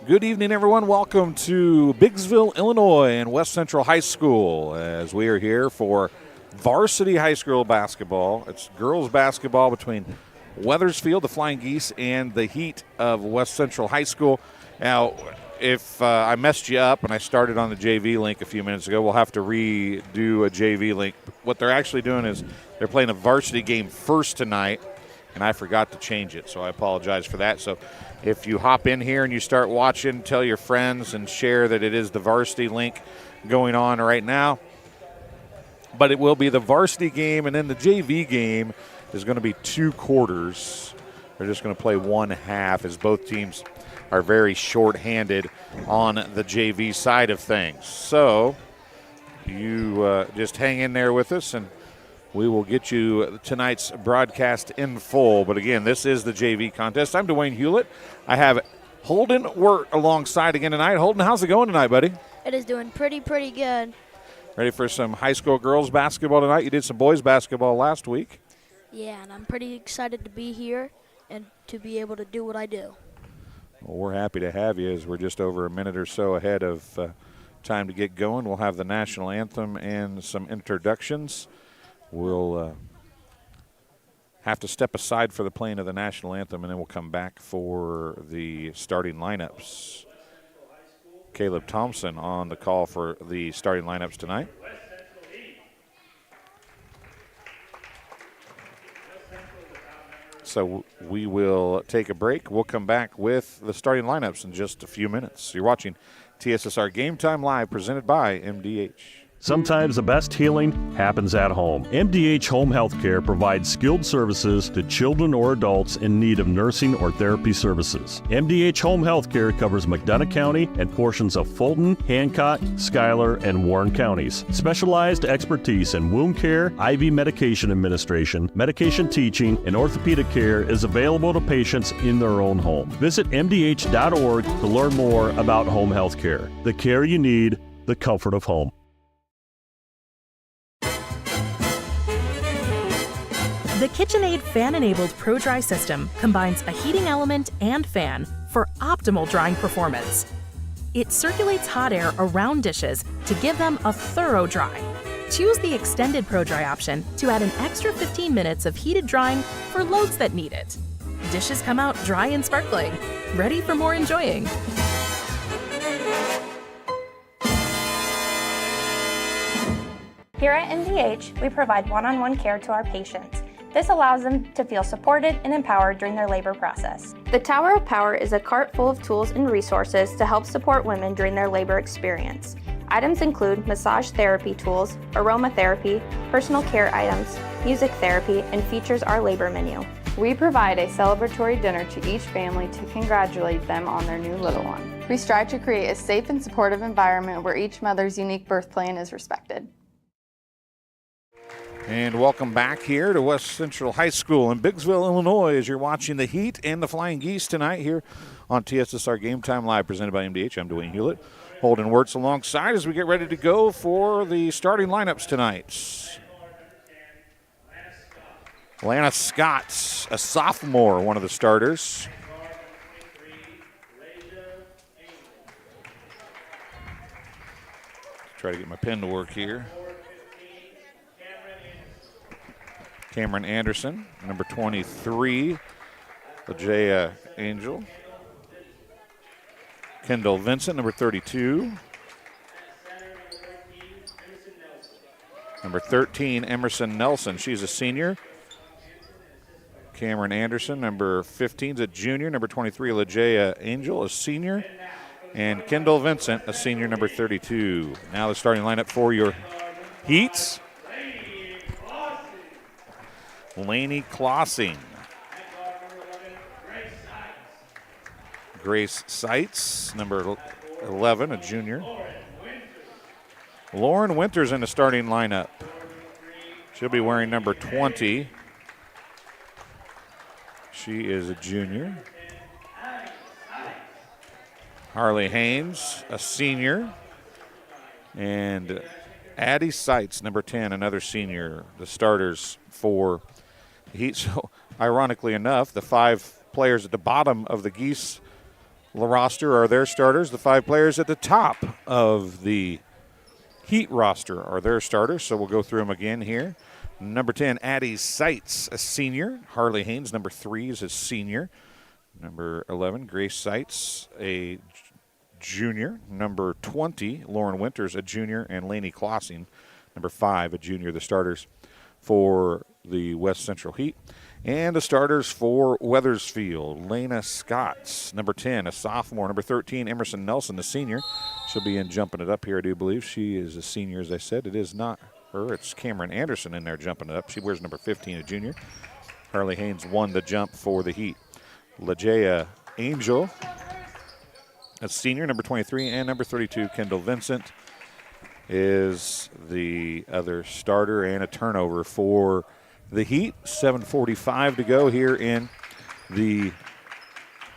Good evening, everyone. Welcome to Biggsville, Illinois, and West Central High School as we are here for Varsity High School basketball. It's girls basketball between Wethersfield, the Flying Geese, and the Heat of West Central High School. Now, if I messed you up and I started on the JV link a few minutes ago, we'll have to redo a JV link. What they're actually doing is they're playing a varsity game first tonight, and I forgot to change it, so I apologize for that. So if you hop in here and you start watching, tell your friends and share that it is the varsity link going on right now. But it will be the varsity game, and then the JV game is going to be 2 quarters. They're just going to play 1 half as both teams are very short-handed on the JV side of things. So you just hang in there with us, and we will get you tonight's broadcast in full. But again, this is the JV contest. I'm Dwayne Hulett. I have Holden Wirt alongside again tonight. Holden, how's it going tonight, buddy? It is doing pretty good. Ready for some high school girls basketball tonight? You did some boys basketball last week. Yeah, and I'm pretty excited to be here and to be able to do what I do. Well, we're happy to have you as we're just over a minute or so ahead of time to get going. We'll have the national anthem and some introductions. We'll have to step aside for the playing of the national anthem, and then we'll come back for the starting lineups. Caleb Thompson on the call for the starting lineups tonight. So we will take a break. We'll come back with the starting lineups in just a few minutes. You're watching TSSR Game Time Live, presented by MDH. Sometimes the best healing happens at home. MDH Home Healthcare provides skilled services to children or adults in need of nursing or therapy services. MDH Home Healthcare covers McDonough County and portions of Fulton, Hancock, Schuyler, and Warren counties. Specialized expertise in wound care, IV medication administration, medication teaching, and orthopedic care is available to patients in their own home. Visit MDH.org to learn more about home healthcare. The care you need, the comfort of home. The KitchenAid fan-enabled Pro Dry system combines a heating element and fan for optimal drying performance. It circulates hot air around dishes to give them a thorough dry. Choose the extended Pro Dry option to add an extra 15 minutes of heated drying for loads that need it. Dishes come out dry and sparkling, ready for more enjoying. Here at MDH, we provide one-on-one care to our patients. This allows them to feel supported and empowered during their labor process. The Tower of Power is a cart full of tools and resources to help support women during their labor experience. Items include massage therapy tools, aromatherapy, personal care items, music therapy, and features our labor menu. We provide a celebratory dinner to each family to congratulate them on their new little one. We strive to create a safe and supportive environment where each mother's unique birth plan is respected. And welcome back here to West Central High School in Biggsville, Illinois, as you're watching the Heat and the Flying Geese tonight here on TSSR Game Time Live, presented by MDH. I'm Dwayne Hulett. Holden Wirtz alongside as we get ready to go for the starting lineups tonight. Lana Scott, a sophomore, one of the starters. Try to get my pen to work here. Cameron Anderson, number 23, Lejah Angel. Kendall Vincent, number 32. Number 13, Emerson Nelson. She's a senior. Cameron Anderson, number 15, is a junior. Number 23, Lejah Angel, a senior. And Kendall Vincent, a senior, number 32. Now the starting lineup for your Heats. Lainey Klossing. Grace Seitz, number 11, a junior. Lauren Winters in the starting lineup. She'll be wearing number 20. She is a junior. Harley Haynes, a senior. And Addie Seitz, number 10, another senior. The starters for Heat. So, ironically enough, the 5 players at the bottom of the Geese roster are their starters. The 5 players at the top of the Heat roster are their starters, so we'll go through them again here. Number 10, Addie Seitz, a senior. Harley Haynes, number 3, is a senior. Number 11, Grace Seitz, a junior. Number 20, Lauren Winters, a junior. And Lainey Klossing, number 5, a junior. The starters for the West Central Heat. And the starters for Wethersfield, Lena Scott, number 10, a sophomore. Number 13, Emerson Nelson, a senior. She'll be in jumping it up here, I do believe. She is a senior, as I said. It is not her. It's Cameron Anderson in there jumping it up. She wears number 15, a junior. Harley Haynes won the jump for the Heat. LaJaya Angel, a senior, number 23, and number 32, Kendall Vincent, is the other starter, and a turnover for the Heat. 7:45 to go here in the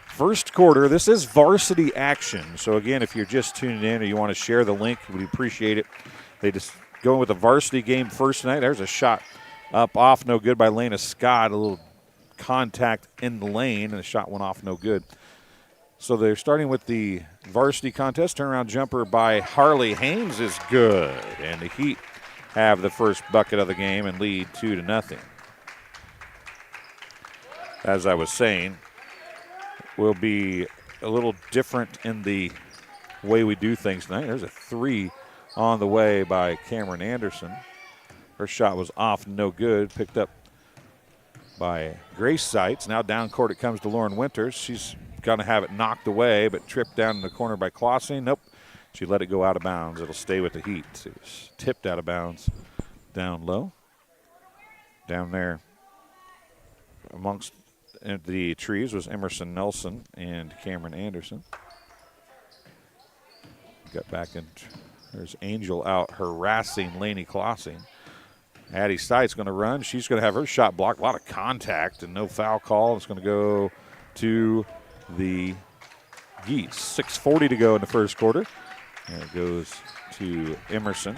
first quarter. This is varsity action. So, again, if you're just tuning in or you want to share the link, we appreciate it. They just going with the varsity game first tonight. There's a shot up off, no good by Lena Scott. A little contact in the lane, and the shot went off, no good. So they're starting with the varsity contest. Turnaround jumper by Harley Haynes is good. And the Heat have the first bucket of the game and lead 2-0. As I was saying, will be a little different in the way we do things tonight. There's a 3 on the way by Cameron Anderson. Her shot was off, no good. Picked up by Grace Seitz. Now down court it comes to Lauren Winters. She's going to have it knocked away, but tripped down in the corner by Klossing. Nope. She let it go out of bounds. It'll stay with the Heat. It was tipped out of bounds down low. Down there amongst the trees was Emerson Nelson and Cameron Anderson. Got back in. There's Angel out harassing Lainey Klossing. Addie Seitz going to run. She's going to have her shot blocked. A lot of contact and no foul call. It's going to go to the Geese. 6:40 to go in the first quarter. And it goes to Emerson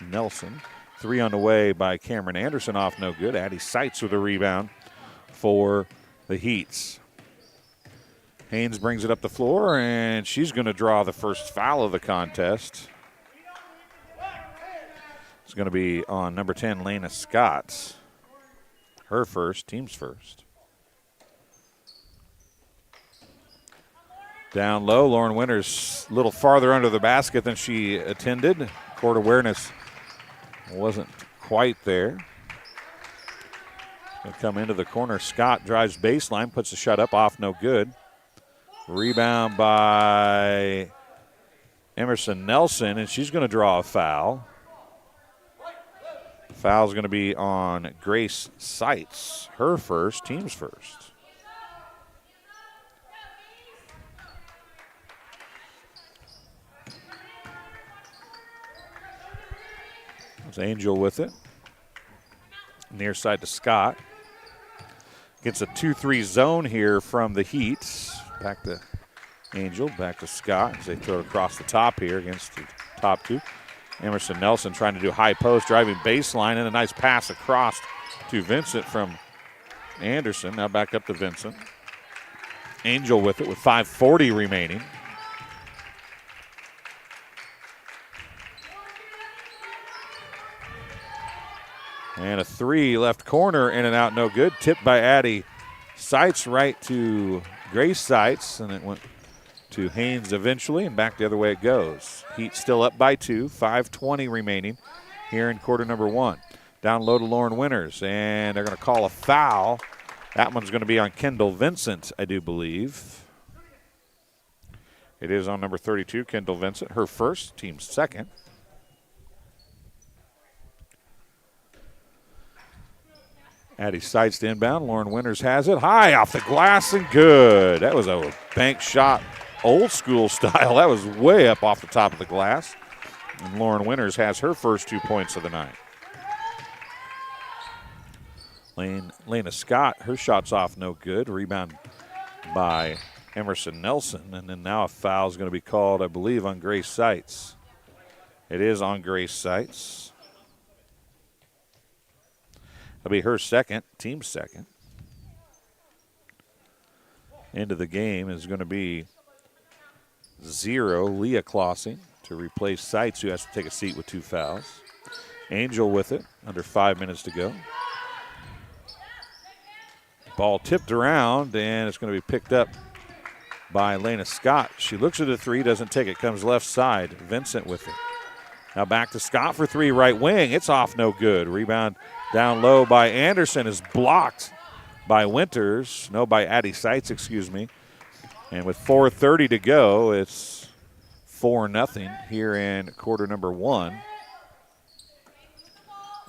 Nelson. 3 on the way by Cameron Anderson, off no good. Addie Seitz with a rebound for the Heats. Haynes brings it up the floor, and she's going to draw the first foul of the contest. It's going to be on number 10, Lena Scott. Her first, team's first. Down low, Lauren Winters a little farther under the basket than she intended. Court awareness wasn't quite there. Going to come into the corner. Scott drives baseline, puts the shot up, off, no good. Rebound by Emerson Nelson, and she's going to draw a foul. Foul's going to be on Grace Seitz. Her first, team's first. There's Angel with it. Near side to Scott. Gets a 2-3 zone here from the Heat. Back to Angel, back to Scott as they throw it across the top here against the top two. Emerson Nelson trying to do high post, driving baseline, and a nice pass across to Vincent from Anderson. Now back up to Vincent. Angel with it with 5:40 remaining. And a 3 left corner, in and out, no good. Tipped by Addie Seitz right to Grace Seitz, and it went to Haynes eventually, and back the other way it goes. Heat still up by 2, 5:20 remaining here in quarter number 1. Down low to Lauren Winters, and they're going to call a foul. That one's going to be on Kendall Vincent, I do believe. It is on number 32, Kendall Vincent, her first, team's second. Addie Seitz to inbound. Lauren Winters has it. High off the glass and good. That was a bank shot, old school style. That was way up off the top of the glass. And Lauren Winters has her first 2 points of the night. Lena Scott, her shot's off no good. Rebound by Emerson Nelson. And then now a foul is going to be called, I believe, on Grace Seitz. It is on Grace Seitz. That'll be her second, team's second. into the game is going to be 0, Leah Klossing, to replace Seitz, who has to take a seat with 2 fouls. Angel with it, under 5 minutes to go. Ball tipped around, and it's going to be picked up by Lena Scott. She looks at the 3, doesn't take it, comes left side. Vincent with it. Now back to Scott for 3, right wing. It's off, no good. Rebound down low by Anderson is blocked by Winters. No, by Addie Seitz, excuse me. And with 4:30 to go, it's 4-0 here in quarter number 1.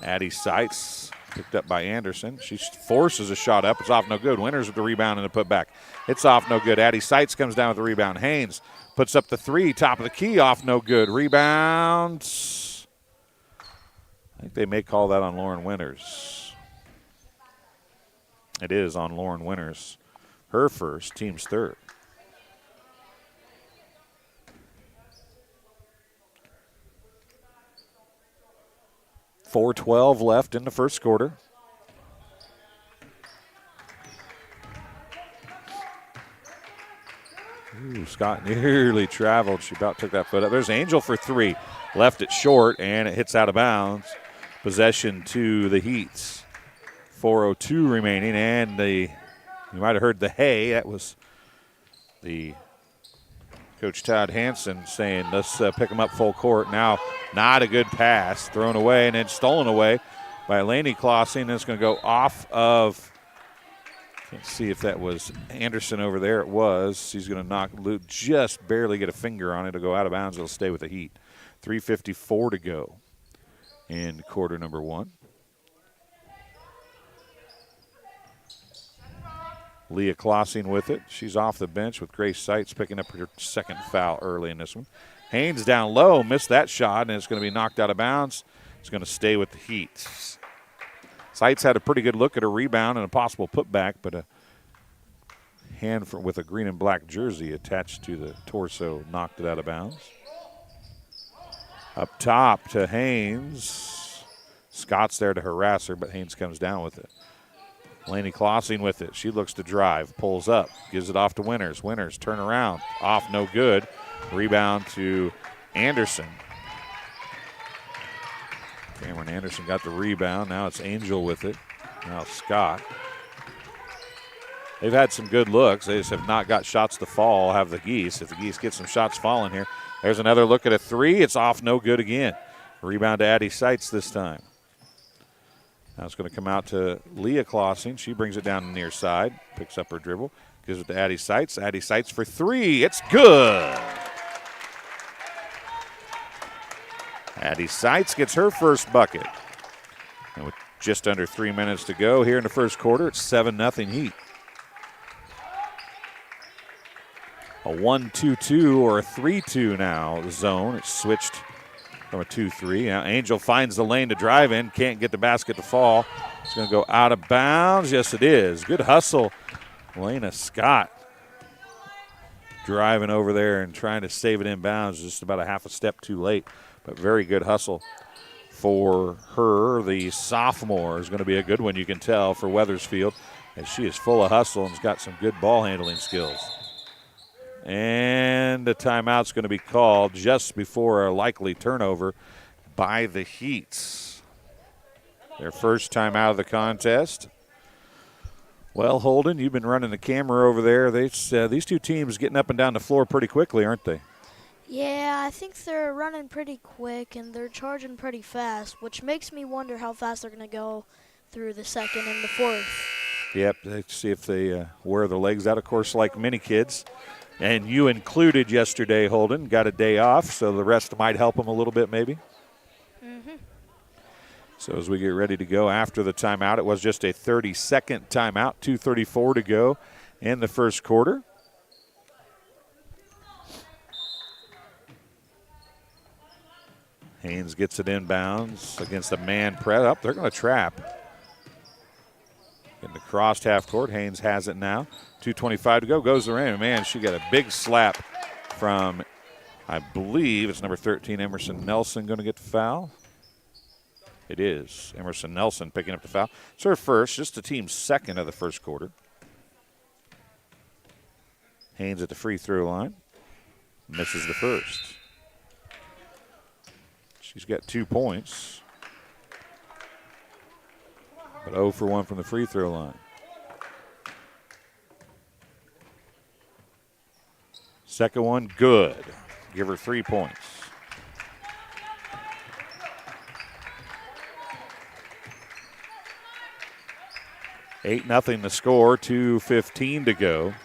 Addie Seitz picked up by Anderson. She forces a shot up. It's off, no good. Winters with the rebound and the putback. It's off, no good. Addie Seitz comes down with the rebound. Haynes puts up the 3, top of the key, off, no good. Rebound. I think they may call that on Lauren Winters. It is on Lauren Winters. Her first, team's third. .412 left in the first quarter. Ooh, Scott nearly traveled. She about took that foot up. There's Angel for 3. Left it short, and it hits out of bounds. Possession to the Heats. 4:02 remaining, and you might have heard the hay. That was the Coach Todd Hansen saying, let's pick them up full court. Now, not a good pass. Thrown away and then stolen away by Lainey Klossing. It's going to go off of, can't see if that was Anderson over there. It was. She's going to knock loose, just barely get a finger on it. It'll go out of bounds. It'll stay with the Heat. 3:54 to go in quarter number 1. Leah Klossing with it. She's off the bench with Grace Seitz picking up her second foul early in this one. Haynes down low, missed that shot, and it's going to be knocked out of bounds. It's going to stay with the Heat. Seitz had a pretty good look at a rebound and a possible putback, but a hand with a green and black jersey attached to the torso knocked it out of bounds. Up top to Haynes. Scott's there to harass her, but Haynes comes down with it. Lainey Klossing with it. She looks to drive, pulls up, gives it off to Winters. Winters turn around, off, no good. Rebound to Anderson. Cameron Anderson got the rebound. Now it's Angel with it. Now Scott. They've had some good looks. They just have not got shots to fall, have the Geese. If the Geese get some shots falling here. There's another look at a 3. It's off, no good again. Rebound to Addie Seitz this time. Now it's going to come out to Leah Klossing. She brings it down the near side, picks up her dribble, gives it to Addie Seitz. Addie Seitz for 3. It's good. Addie Seitz gets her first bucket. And with just under 3 minutes to go here in the first quarter, it's 7-0 Heat. A 1-2-2 or a 3-2 now, the zone. It's switched from a 2-3. Now Angel finds the lane to drive in. Can't get the basket to fall. It's going to go out of bounds. Yes, it is. Good hustle. Lena Scott driving over there and trying to save it in bounds. Just about a half a step too late. But very good hustle for her. The sophomore is going to be a good one, you can tell, for Wethersfield, as she is full of hustle and has got some good ball handling skills. And the timeout's going to be called just before a likely turnover by the Heats. Their first time out of the contest. Well, Holden, you've been running the camera over there. These two teams getting up and down the floor pretty quickly, aren't they? Yeah, I think they're running pretty quick and they're charging pretty fast, which makes me wonder how fast they're going to go through the second and the fourth. Yep, let's see if they wear their legs out, of course, like many kids. And you included yesterday, Holden. Got a day off, so the rest might help them a little bit maybe. Mm-hmm. So as we get ready to go after the timeout, it was just a 30-second timeout, 2:34 to go in the first quarter. Haynes gets it inbounds against a man press. Up, they're going to trap. Getting the crossed half court. Haynes has it now. 2:25 to go. Goes the rim. Man, she got a big slap from, I believe it's number 13, Emerson Nelson, going to get the foul. It is. Emerson Nelson picking up the foul. It's her first, just the team's second of the first quarter. Haynes at the free throw line. Misses the first. She's got 2 points. But 0 for 1 from the free throw line. Second one, good. Give her 3 points. Eight nothing the score, 2:15 to go.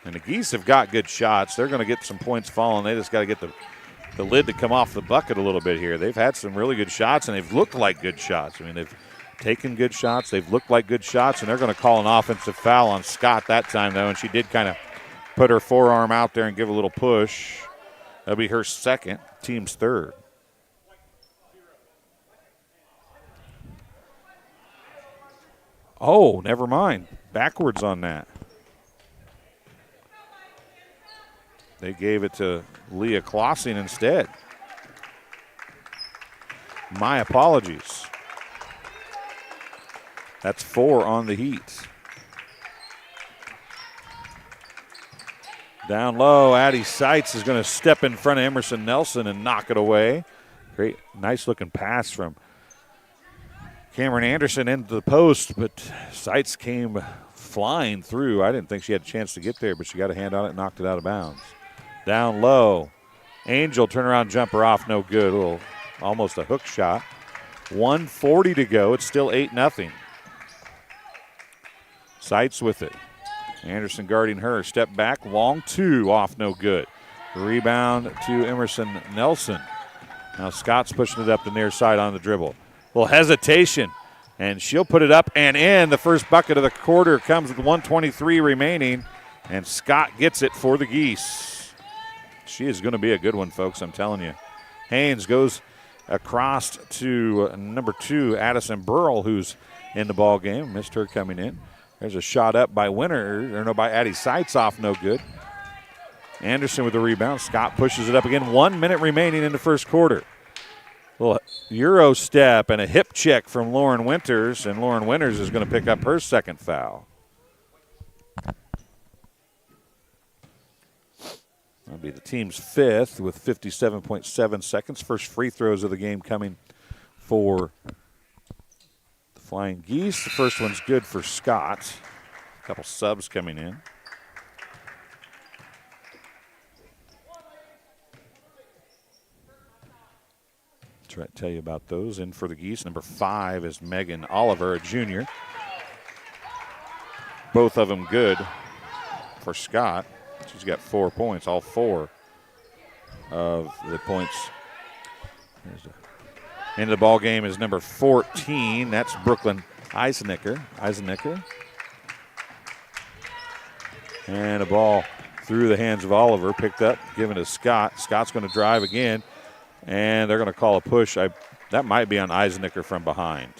And the Geese have got good shots. They're going to get some points falling. They just got to get the lid to come off the bucket a little bit here. They've had some really good shots, and they've looked like good shots. I mean, they've taken good shots. They've looked like good shots, and they're going to call an offensive foul on Scott that time, though, and she did kind of put her forearm out there and give a little push. That'll be her second, team's third. Oh, never mind. Backwards on that. They gave it to Leah Klossing instead. My apologies. That's 4 on the Heat. Down low, Addie Seitz is going to step in front of Emerson Nelson and knock it away. Great, nice looking pass from Cameron Anderson into the post, but Seitz came flying through. I didn't think she had a chance to get there, but she got a hand on it and knocked it out of bounds. Down low, Angel turnaround jumper off, no good. Almost a hook shot. 1:40 to go. It's still 8-0. Seitz with it. Anderson guarding her. Step back, long 2 off, no good. Rebound to Emerson Nelson. Now Scott's pushing it up the near side on the dribble. Little hesitation, and she'll put it up and in. The first bucket of the quarter comes with 1:23 remaining, and Scott gets it for the Geese. She is going to be a good one, folks, I'm telling you. Haynes goes across to number 2, Addison Burrell, who's in the ball game. Missed her coming in. There's a shot up by by Addie Seitz off, no good. Anderson with the rebound. Scott pushes it up again. 1 minute remaining in the first quarter. Little Euro step and a hip check from Lauren Winters, and Lauren Winters is going to pick up her second foul. That'll be the team's 5th with 57.7 seconds. First free throws of the game coming for the Flying Geese. The first one's good for Scott. A couple subs coming in. Try to tell you about those. In for the Geese, number 5 is Megan Oliver, a junior. Both of them good for Scott. She's got 4 points, all 4 of the points. Into the ball game is number 14. That's Brooklyn Eisenecker. And a ball through the hands of Oliver, picked up, given to Scott. Scott's going to drive again, and they're going to call a push. That might be on Eisenecker from behind.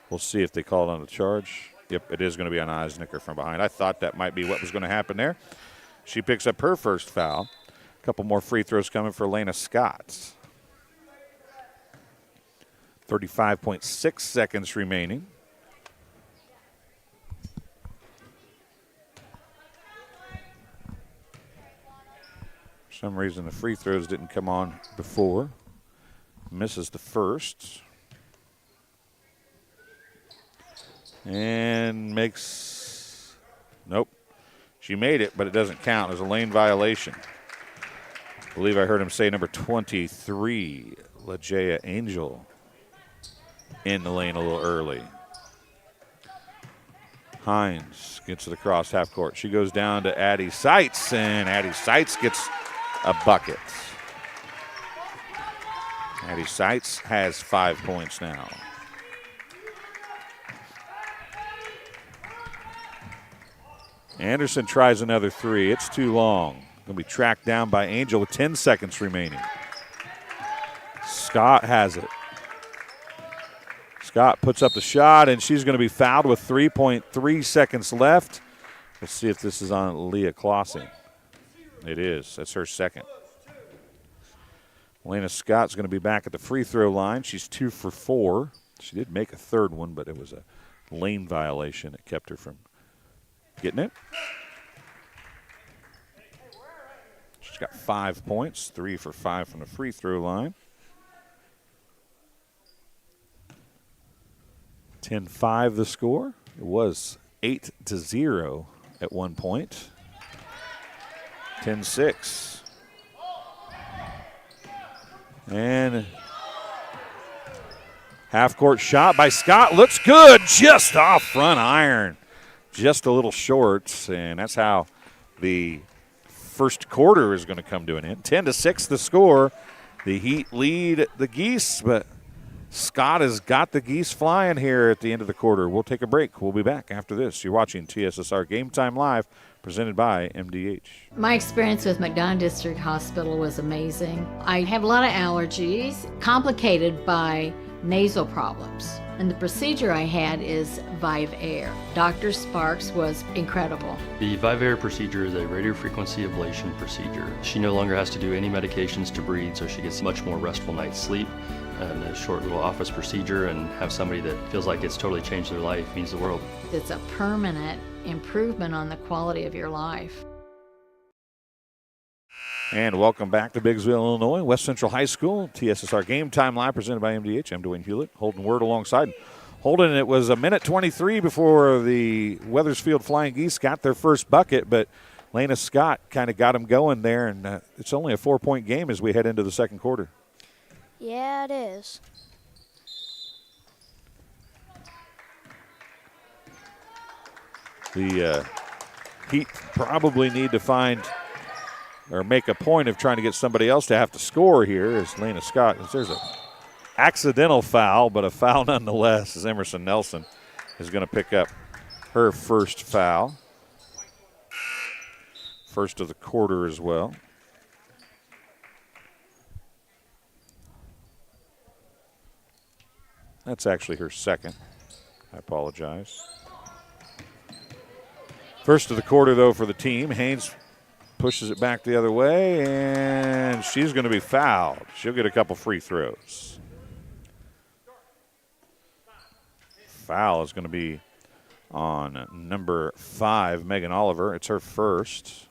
We'll see if they call it on the charge. Yep, it is going to be on Eisenecker from behind. I thought that might be what was going to happen there. She picks up her first foul. A couple more free throws coming for Lena Scott. 35.6 seconds remaining. For some reason, the free throws didn't come on before. Misses the first. And makes, nope. She made it, but it doesn't count. There's a lane violation. I believe I heard him say number 23, LaJaya Angel, in the lane a little early. Hines gets it across half court. She goes down to Addie Seitz, and Addie Seitz gets a bucket. Addie Seitz has 5 points now. Anderson tries another 3. It's too long. Going to be tracked down by Angel with 10 seconds remaining. Scott has it. Scott puts up the shot, and she's going to be fouled with 3.3 seconds left. Let's see if this is on Leah Klossing. It is. That's her second. Lena Scott's going to be back at the free throw line. She's 2 for 4. She did make a third one, but it was a lane violation that kept her from getting it. She's got 5 points, 3 for 5 from the free throw line. 10-5 the score. It was 8-0 at one point. 10-6. And half-court shot by Scott. Looks good. Just off front iron. Just a little short. And that's how the first quarter is going to come to an end. 10-6 the score. The Heat lead the Geese, but Scott has got the Geese flying here at the end of the quarter. We'll take a break. We'll be back after this. You're watching TSSR Game Time Live, presented by MDH. My experience with McDonough District Hospital was amazing. I have a lot of allergies, complicated by nasal problems. And the procedure I had is Vive Air. Dr. Sparks was incredible. The Vive Air procedure is a radiofrequency ablation procedure. She no longer has to do any medications to breathe, so she gets much more restful night's sleep. And a short little office procedure, and have somebody that feels like it's totally changed their life means the world. It's a permanent improvement on the quality of your life. And welcome back to Biggsville, Illinois, West Central High School. TSSR Game Time Live, presented by MDH. I'm Dwayne Hulett, Holden Word alongside. Holden, it was a minute 23 before the Wethersfield Flying Geese got their first bucket, but Lena Scott kind of got them going there, and it's only a 4-point game as we head into the second quarter. Yeah, it is. The Heat probably need to find or make a point of trying to get somebody else to have to score here as Lena Scott. There's an accidental foul, but a foul nonetheless, as Emerson Nelson is going to pick up her first foul. First of the quarter as well. That's actually her second. I apologize. First of the quarter, though, for the team. Haynes pushes it back the other way, and she's going to be fouled. She'll get a couple free throws. Foul is going to be on number 5, Megan Oliver. It's her first.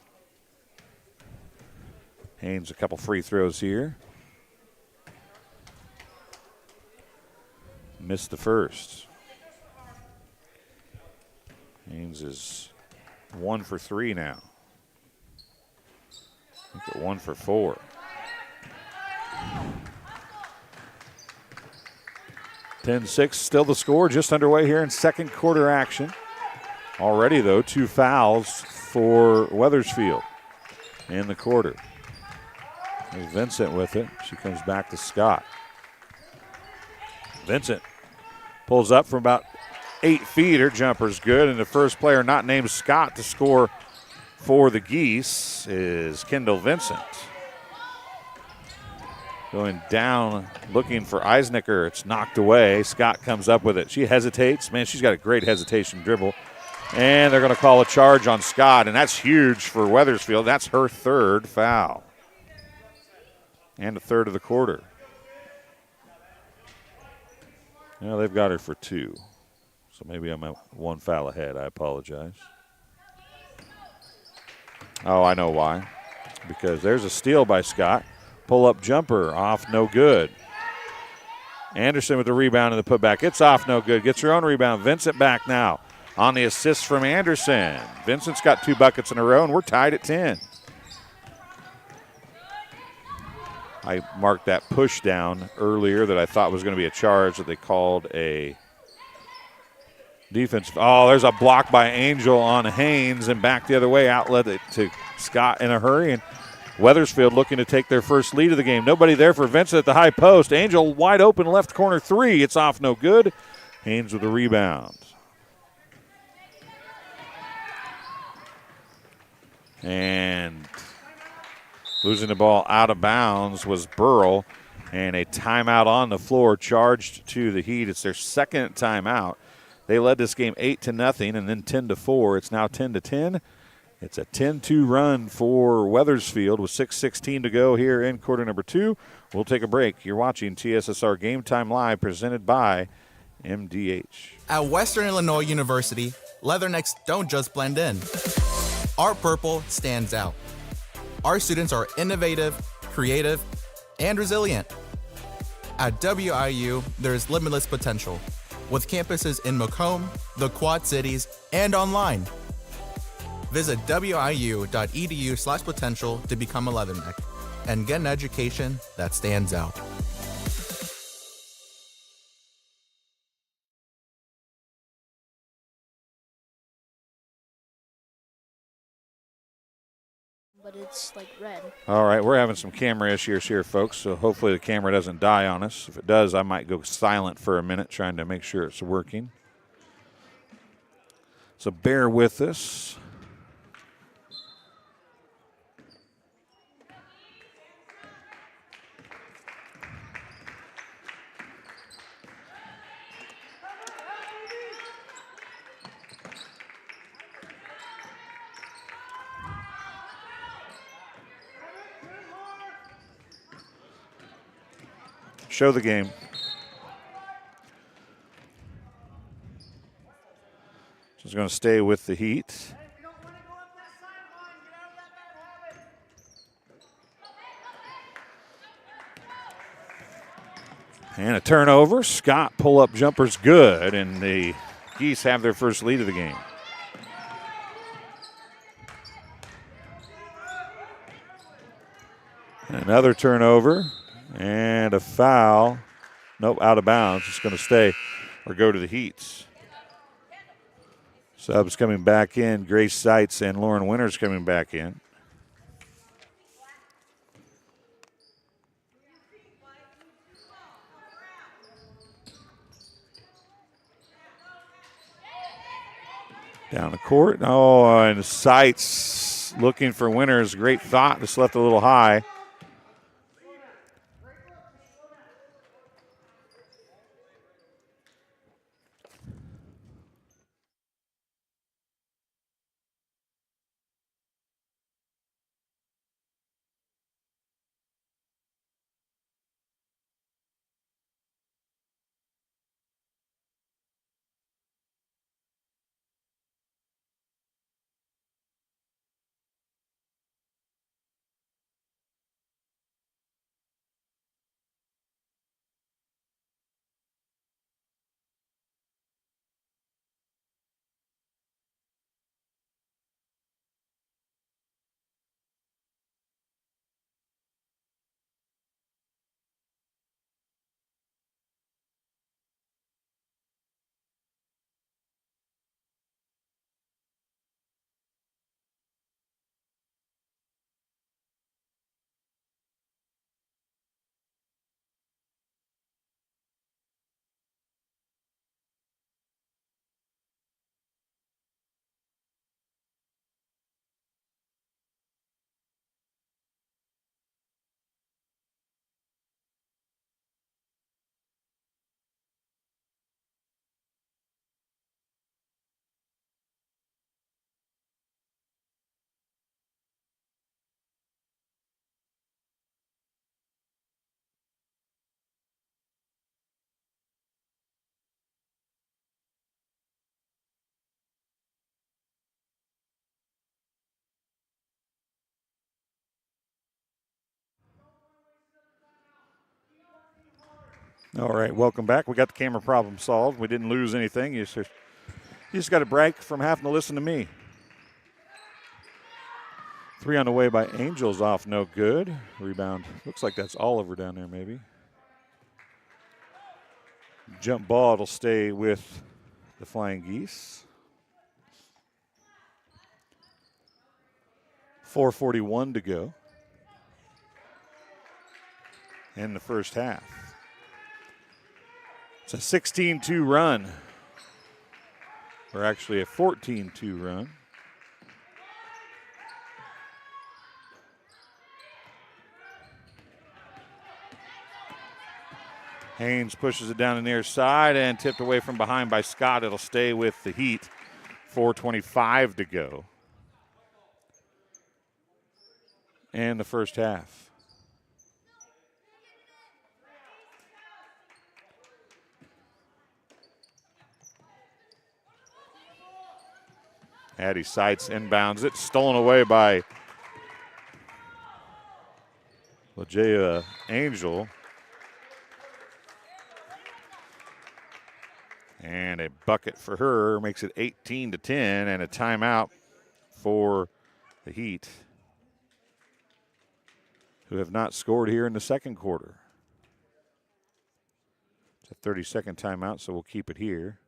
Haynes a couple free throws here. Missed the first. Haynes is 1 for 3 now. I think 1 for 4. (10-6) still the score, just underway here in second quarter action. Already, though, 2 fouls for Wethersfield in the quarter. There's Vincent with it. She comes back to Scott. Vincent pulls up from about 8 feet. Her jumper's good, and the first player not named Scott to score for the Geese is Kendall Vincent. Going down, looking for Eisnicker. It's knocked away. Scott comes up with it. She hesitates. Man, she's got a great hesitation dribble. And they're going to call a charge on Scott, and that's huge for Wethersfield. That's her third foul. And a third of the quarter. Well, they've got her for 2. So maybe I'm 1 foul ahead. I apologize. Oh, I know why. Because there's a steal by Scott. Pull-up jumper off, no good. Anderson with the rebound and the putback. It's off, no good. Gets her own rebound. Vincent back now on the assist from Anderson. Vincent's got 2 buckets in a row, and we're tied at 10. I marked that push down earlier that I thought was going to be a charge that they called a defense. Oh, there's a block by Angel on Haynes, and back the other way, outlet it to Scott in a hurry. And Wethersfield looking to take their first lead of the game. Nobody there for Vincent at the high post. Angel wide open left corner 3. It's off, no good. Haynes with the rebound. And losing the ball out of bounds was Burrell, and a timeout on the floor charged to the Heat. It's their second timeout. They led this game 8-0 and then 10-4. It's now 10-10. It's a 10-2 run for Wethersfield with 6:16 to go here in quarter number 2. We'll take a break. You're watching TSSR Game Time Live, presented by MDH. At Western Illinois University, Leathernecks don't just blend in. Our purple stands out. Our students are innovative, creative, and resilient. At WIU, there's limitless potential, with campuses in Macomb, the Quad Cities, and online. Visit wiu.edu/potential to become a Leatherneck and get an education that stands out. But it's like red. All right, we're having some camera issues here, folks, so hopefully the camera doesn't die on us. If it does, I might go silent for a minute trying to make sure it's working. So bear with us. Show the game. She's going to stay with the Heat. And a turnover. Scott pull-up jumper's good, and the Geese have their first lead of the game. Another turnover. And a foul. Nope, out of bounds. It's going to stay or go to the Heats. Subs coming back in. Grace Seitz and Lauren Winters coming back in. Down the court. Oh, and Seitz looking for Winters. Great thought. Just left a little high. All right, welcome back. We got the camera problem solved. We didn't lose anything. You just got a break from having to listen to me. 3 on the way by Angels, off no good. Rebound. Looks like that's Oliver down there maybe. Jump ball, it'll stay with the Flying Geese. 4:41 to go in the first half. It's a 16-2 run, or actually a 14-2 run. Haynes pushes it down the near side and tipped away from behind by Scott. It'll stay with the Heat. 4:25 to go in the first half. Addie Seitz inbounds it, stolen away by LaJaya Angel. And a bucket for her makes it 18-10, and a timeout for the Heat, who have not scored here in the second quarter. It's a 30-second timeout, so we'll keep it here.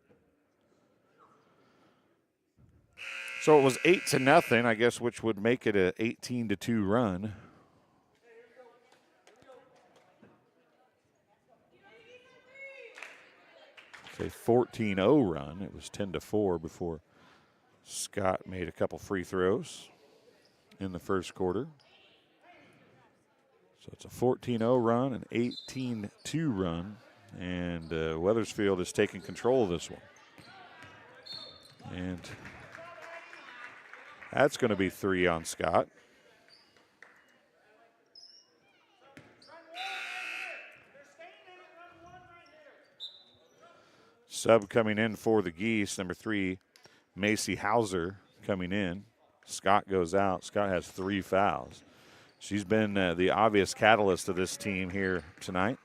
So it was 8-0, I guess, which would make it a 18-2 run. It's a 14-0 run. It was 10-4 before Scott made a couple free throws in the first quarter. So it's a 14-0 run, an 18-2 run, and Wethersfield is taking control of this one. And that's going to be 3 on Scott. Sub coming in for the Geese, number 3, Macy Hauser coming in. Scott goes out. Scott has 3 fouls. She's been the obvious catalyst of this team here tonight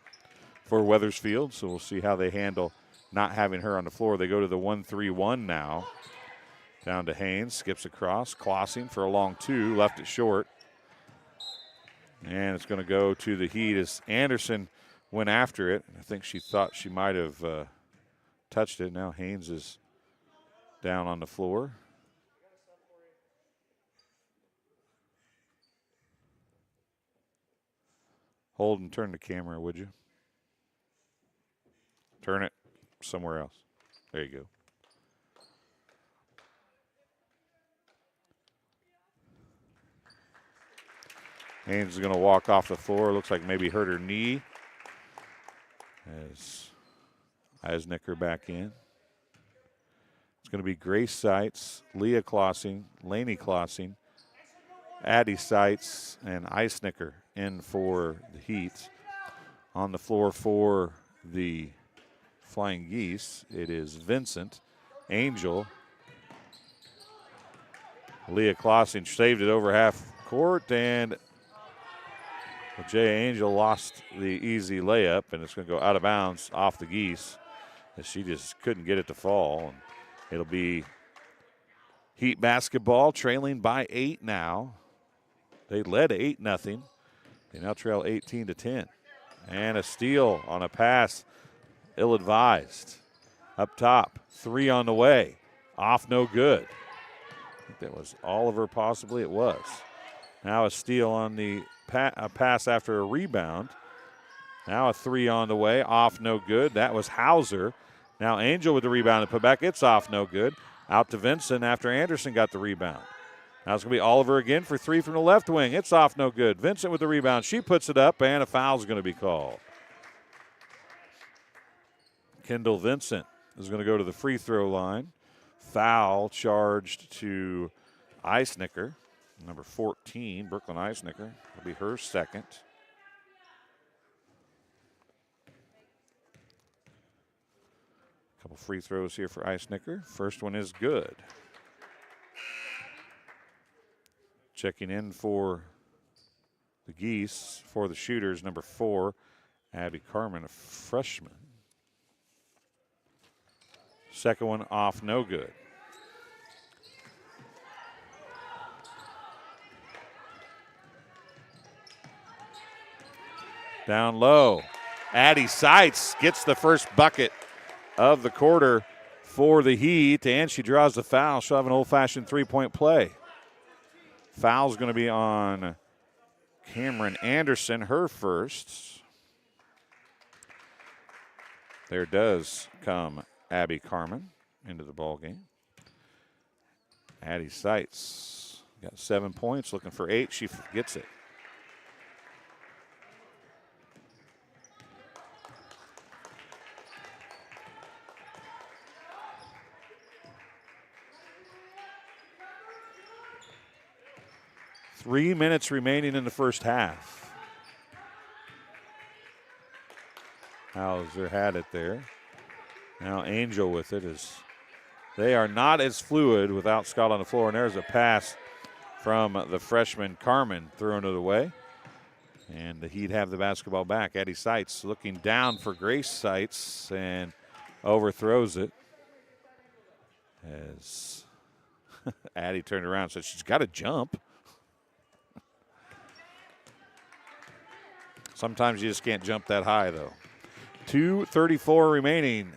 for Wethersfield, so we'll see how they handle not having her on the floor. They go to the 1-3-1 now. Down to Haynes, skips across. Klossing for a long 2, left it short. And it's going to go to the Heat as Anderson went after it. I think she thought she might have touched it. Now Haynes is down on the floor. Hold and turn the camera, would you? Turn it somewhere else. There you go. Haynes is going to walk off the floor. Looks like maybe hurt her knee. As Eisnicker back in. It's going to be Grace Seitz, Leah Klossing, Laney Klossing, Addie Seitz, and Eisnicker in for the Heat. On the floor for the Flying Geese, it is Vincent, Angel, Leah Klossing saved it over half court, and Jay Angel lost the easy layup, and it's going to go out of bounds off the Geese. She just couldn't get it to fall. And it'll be Heat basketball trailing by 8 now. They led 8-0. They now trail 18-10. And a steal on a pass, ill-advised. Up top, 3 on the way. Off, no good. I think that was Oliver, possibly. It was. Now a steal on the pass after a rebound. Now a 3 on the way. Off, no good. That was Hauser. Now Angel with the rebound and put back. It's off, no good. Out to Vincent after Anderson got the rebound. Now it's going to be Oliver again for 3 from the left wing. It's off, no good. Vincent with the rebound. She puts it up, and a foul's going to be called. Kendall Vincent is going to go to the free throw line. Foul charged to Eisnicker, number 14, Brooklyn Eisnicker. Will be her second. Couple free throws here for Eisnicker. First one is good. Checking in for the Geese, for the shooters, number 4, Abby Carmen, a freshman. Second one off, no good. Down low. Addie Seitz gets the first bucket of the quarter for the Heat, and she draws the foul. She'll have an old-fashioned three-point play. Foul's going to be on Cameron Anderson, her first. There does come Abby Carmen into the ballgame. Addie Seitz got 7 points, looking for 8. She gets it. Three minutes remaining in the first half. Hauser had it there. Now Angel with it as They are not as fluid without Scott on the floor. And there's a pass from the freshman Carmen throwing it away. And the Heat have the basketball back. Addie Seitz looking down for Grace Seitz and overthrows it. As Addie turned around and said she's got to jump. Sometimes you just can't jump that high, though. 2:34 remaining.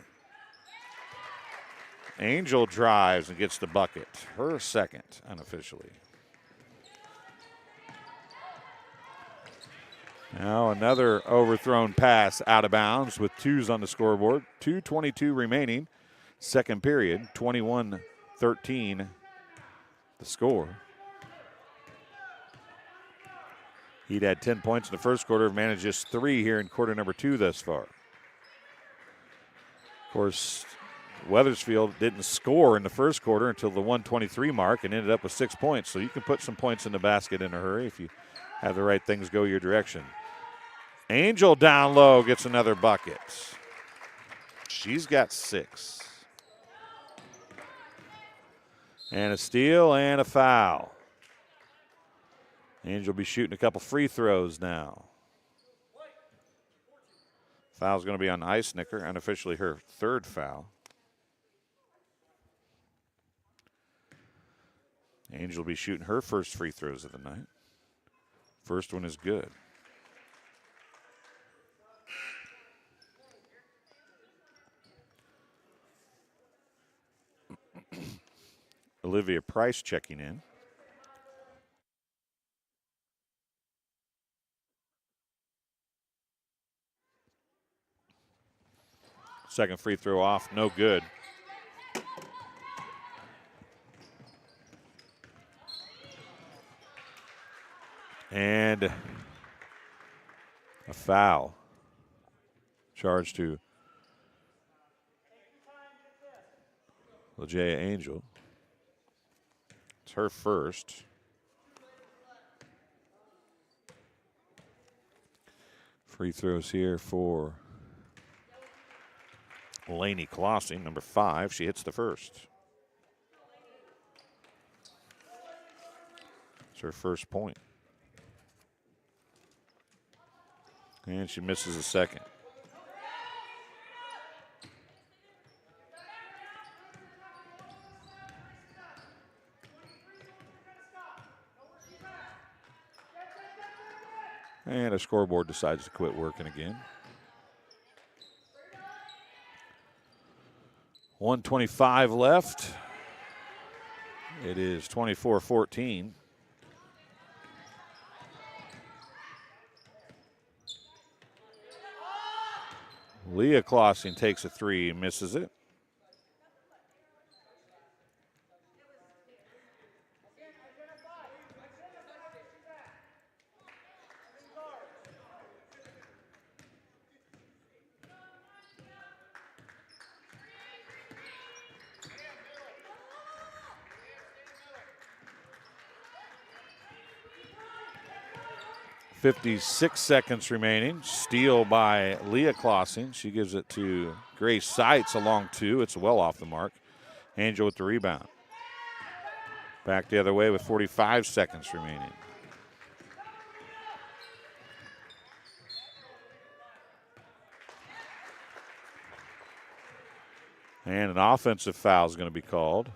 Angel drives and gets the bucket. Her second, unofficially. Now another overthrown pass out of bounds with 2s on the scoreboard. 2:22 remaining. Second period, 21-13 the score. He'd had 10 points in the first quarter, managed just 3 here in quarter number 2 thus far. Of course, Wethersfield didn't score in the first quarter until the 1:23 mark and ended up with 6 points. So you can put some points in the basket in a hurry if you have the right things go your direction. Angel down low gets another bucket. She's got 6. And a steal and a foul. Angel will be shooting a couple free throws now. Foul's going to be on Eisnicker, unofficially her 3rd foul. Angel will be shooting her first free throws of the night. First one is good. Olivia Price checking in. Second free throw off, no good. And a foul. Charge to LaJaya Angel. It's her first. Free throws here for Lainey Colossi, number 5. She hits the first. It's her first point. And she misses a second. And a scoreboard decides to quit working again. 1:25 left. It is 24-14. Leah Clausen takes a 3, misses it. .56 seconds remaining. Steal by Leah Clausen. She gives it to Grace Seitz along 2. It's well off the mark. Angel with the rebound. Back the other way with 45 seconds remaining. And an offensive foul is going to be called.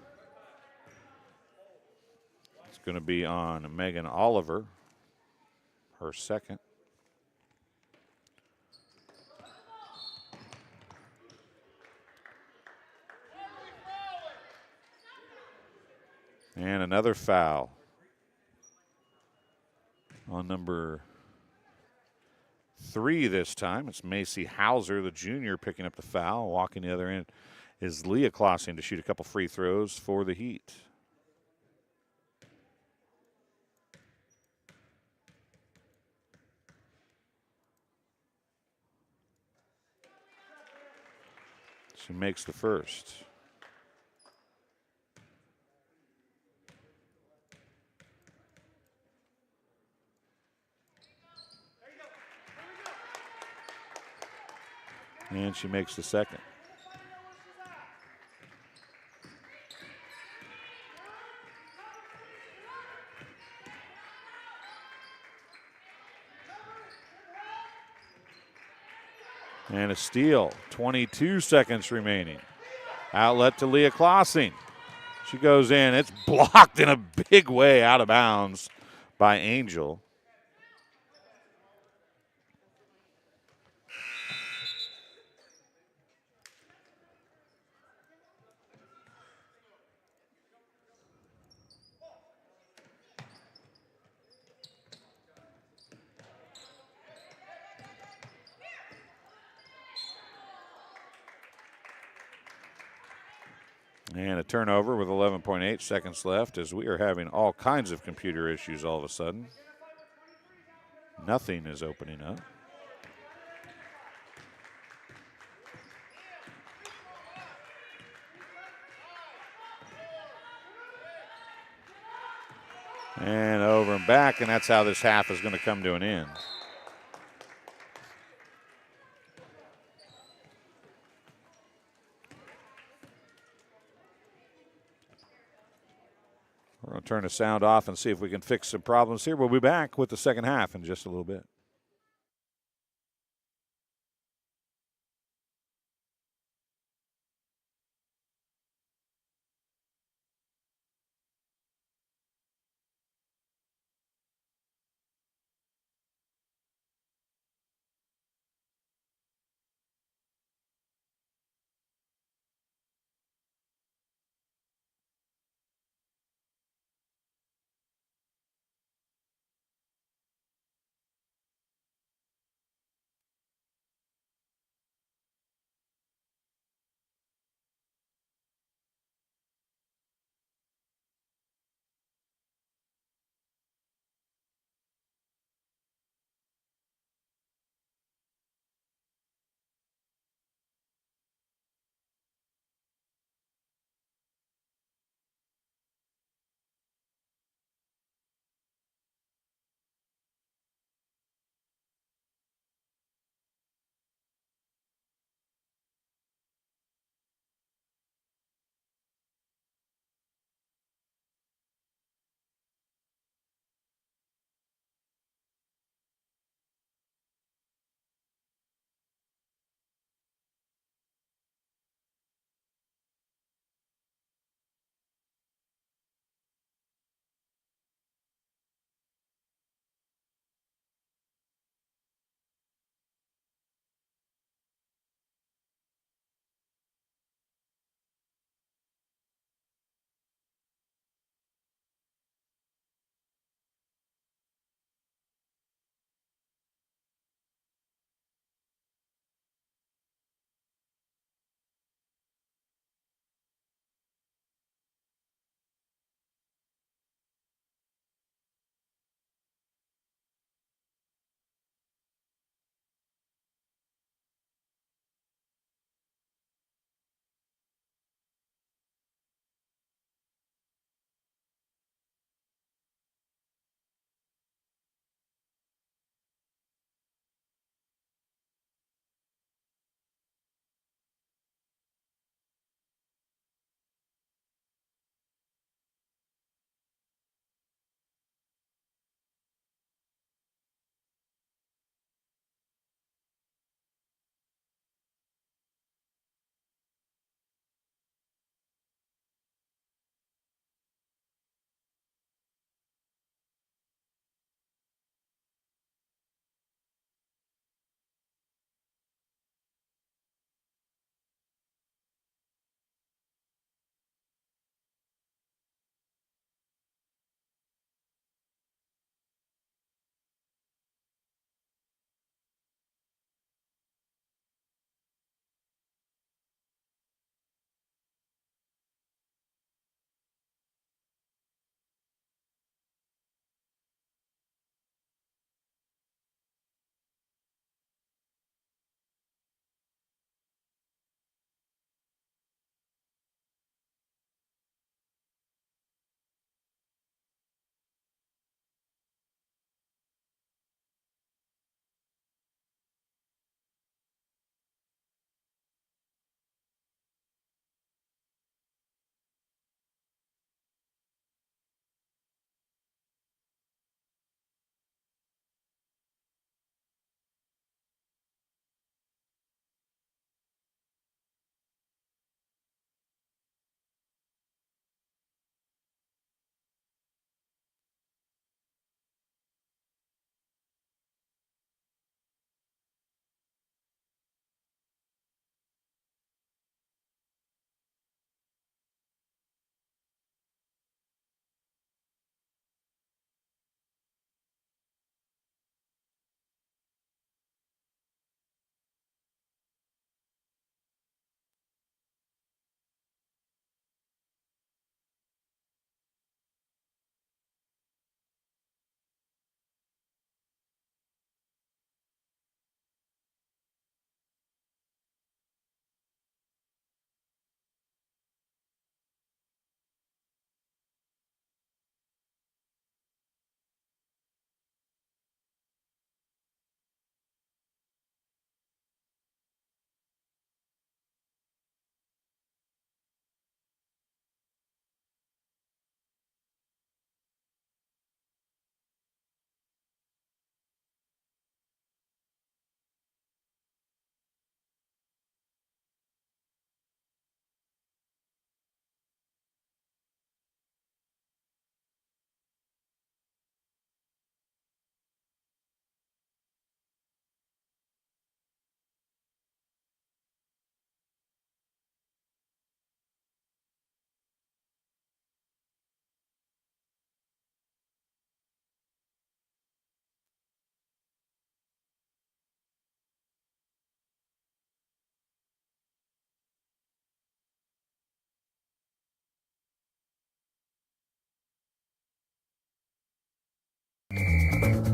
It's going to be on Megan Oliver. Her second. And another foul on number 3 this time. It's Macy Hauser, the junior, picking up the foul. Walking the other end is Leah Clausen to shoot a couple free throws for the Heat. She makes the first. And she makes the second. And a steal. 22 seconds remaining. Outlet to Leah Klossing. She goes in. It's blocked in a big way out of bounds by Angel. And a turnover with 11.8 seconds left as we are having all kinds of computer issues all of a sudden. Nothing is opening up. And over and back, and that's how this half is going to come to an end. We're going to turn the sound off and see if we can fix some problems here. We'll be back with the second half in just a little bit.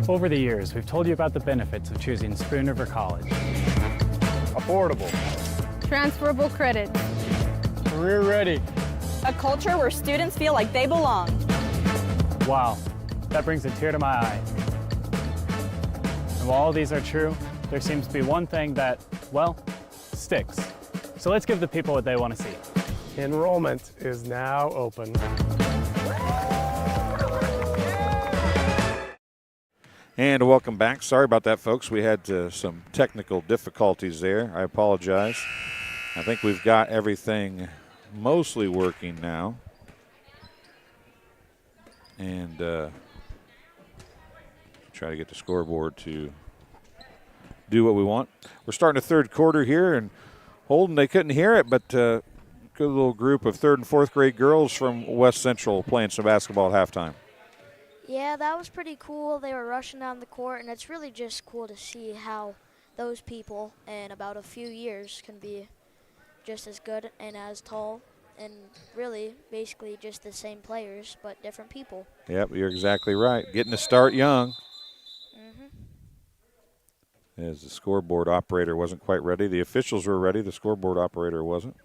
Over the years, we've told you about the benefits of choosing Spoon River College. Affordable. Transferable credit. Career ready. A culture where students feel like they belong. Wow, that brings a tear to my eye. And while all these are true, there seems to be one thing that, well, sticks. So let's give the people what they want to see. Enrollment is now open. And welcome back. Sorry about that, folks. We had some technical difficulties there. I apologize. I think we've got everything mostly working now. And try to get the scoreboard to do what we want. We're starting a third quarter here, and Holden, they couldn't hear it, but good little group of third and fourth grade girls from West Central playing some basketball at halftime. Yeah, that was pretty cool. They were rushing down the court, and it's really just cool to see how those people in about a few years can be just as good and as tall and really basically just the same players but different people. Yep, you're exactly right. Getting to start young. As the scoreboard operator wasn't quite ready. The officials were ready. The scoreboard operator wasn't.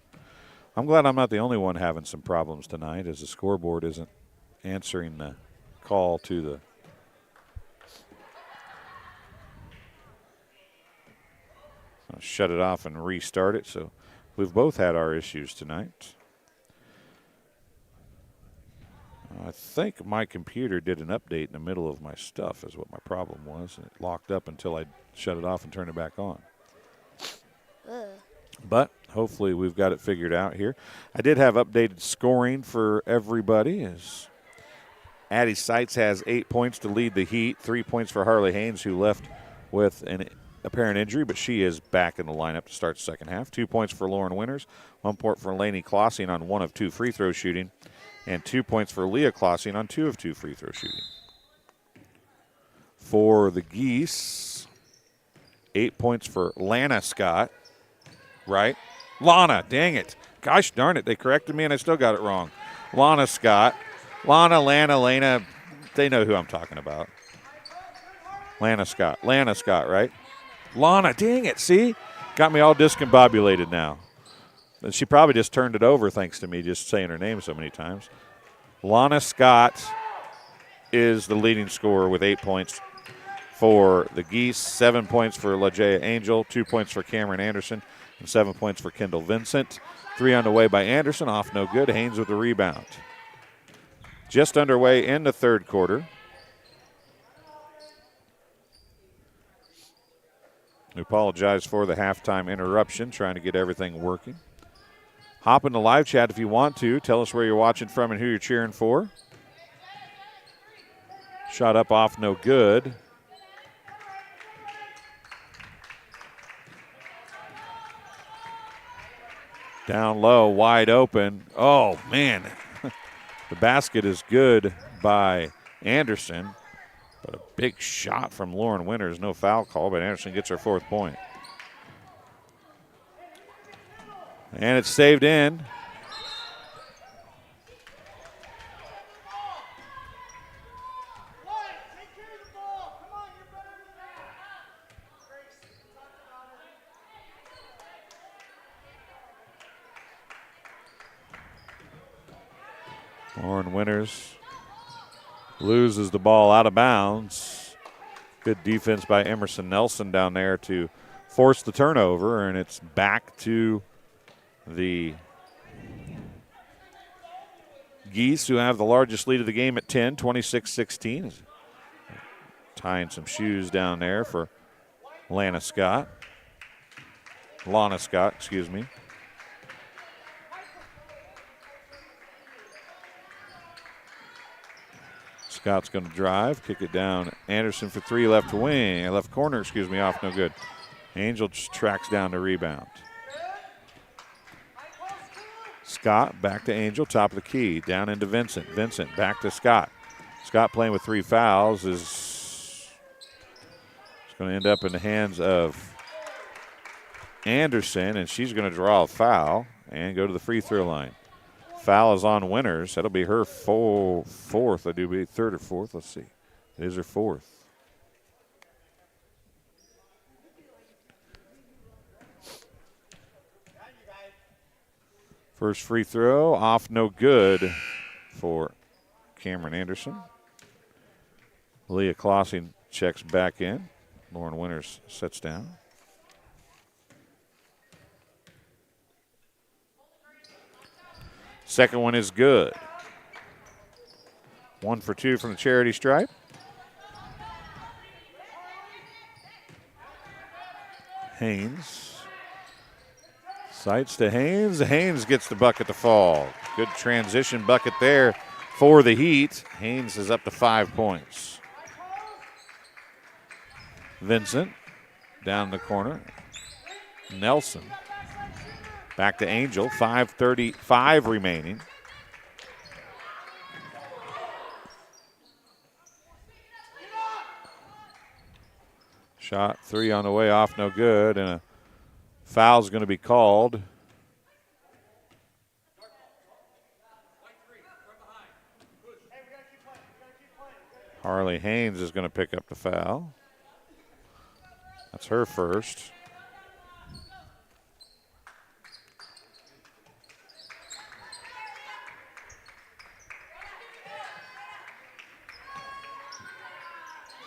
I'm glad I'm not the only one having some problems tonight as the scoreboard isn't answering the call to the I'll shut it off and restart it. So we've both had our issues tonight. I think my computer did an update in the middle of my stuff is what my problem was. And it locked up until I shut it off and turned it back on. But hopefully we've got it figured out here. I did have updated scoring for everybody as Addie Seitz has 8 points to lead the Heat, 3 points for Harley Haynes, who left with an apparent injury, but she is back in the lineup to start the second half. 2 points for Lauren Winters, 1 point for Lainey Klossing on 1 of 2 free throw shooting, and 2 points for Leah Klossing on 2 of 2 free throw shooting. For the Geese, 8 points for Lana Scott, right? Lana, dang it. Gosh darn it, they corrected me and I still got it wrong. Lana Scott. Lana, they know who I'm talking about. Lana Scott, right? Lana, dang it, see? Got me all discombobulated now. And she probably just turned it over thanks to me just saying her name so many times. Lana Scott is the leading scorer with 8 points for the Geese, 7 points for LaJaya Angel, 2 points for Cameron Anderson, and 7 points for Kendall Vincent. 3 on the way by Anderson, off no good. Haynes with the rebound. Just underway in the third quarter. We apologize for the halftime interruption, trying to get everything working. Hop in the live chat if you want to. Tell us where you're watching from and who you're cheering for. Shot up off no good. Down low, wide open. Oh, man. The basket is good by Anderson, but a big shot from Lauren Winters. No foul call, but Anderson gets her 4th point. And it's saved in. Lauren Winters loses the ball out of bounds. Good defense by Emerson Nelson down there to force the turnover, and it's back to the Geese, who have the largest lead of the game at 10, 26-16. Tying some shoes down there for Lana Scott, excuse me. Scott's going to drive, kick it down. Anderson for 3, left corner, off no good. Angel just tracks down the rebound. Scott back to Angel, top of the key, down into Vincent. Vincent back to Scott. Scott playing with 3 fouls is going to end up in the hands of Anderson, and she's going to draw a foul and go to the free throw line. Foul is on Winters. That'll be her 4th. I do believe 3rd or 4th. Let's see. It is her 4th. First free throw off, no good for Cameron Anderson. Leah Klossing checks back in. Lauren Winters sits down. Second one is good. 1 for 2 from the charity stripe. Haynes. Sights to Haynes. Haynes gets the bucket to fall. Good transition bucket there for the Heat. Haynes is up to 5 points. Vincent down the corner. Nelson. Back to Angel. 5:35 remaining. Shot 3 on the way off, no good, and a foul's going to be called. Harley Haynes is going to pick up the foul. That's her first.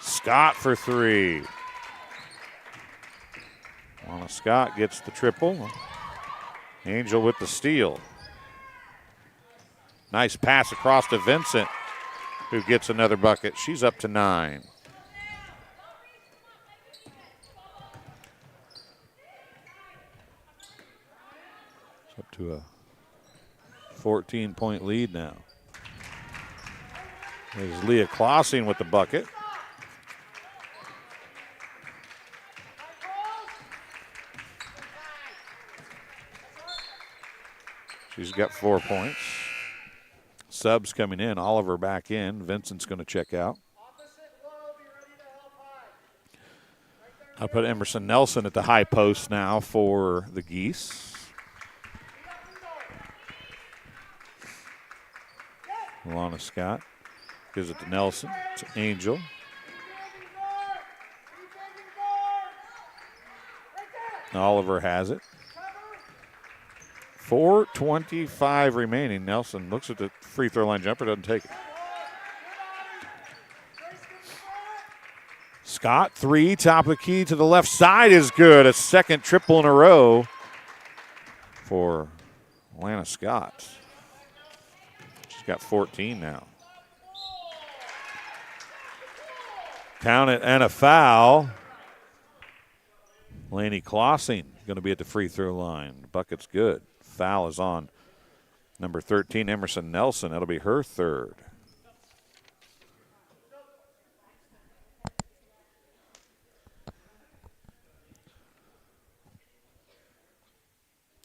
Scott for 3. Lana Scott gets the triple. Angel with the steal. Nice pass across to Vincent, who gets another bucket. She's up to 9. It's up to a 14-point lead now. There's Leah Klossing with the bucket. She's got 4 points. Subs coming in. Oliver back in. Vincent's going to check out. I'll put Emerson Nelson at the high post now for the Geese. Lana Scott gives it to Nelson. To Angel. Oliver has it. 4:25 remaining. Nelson looks at the free throw line jumper, doesn't take it. Scott, 3, top of the key to the left side is good. A second triple in a row for Lana Scott. She's got 14 now. Count it, and a foul. Laney Klossing going to be at the free throw line. Bucket's good. Foul is on number 13, Emerson Nelson. That'll be her third.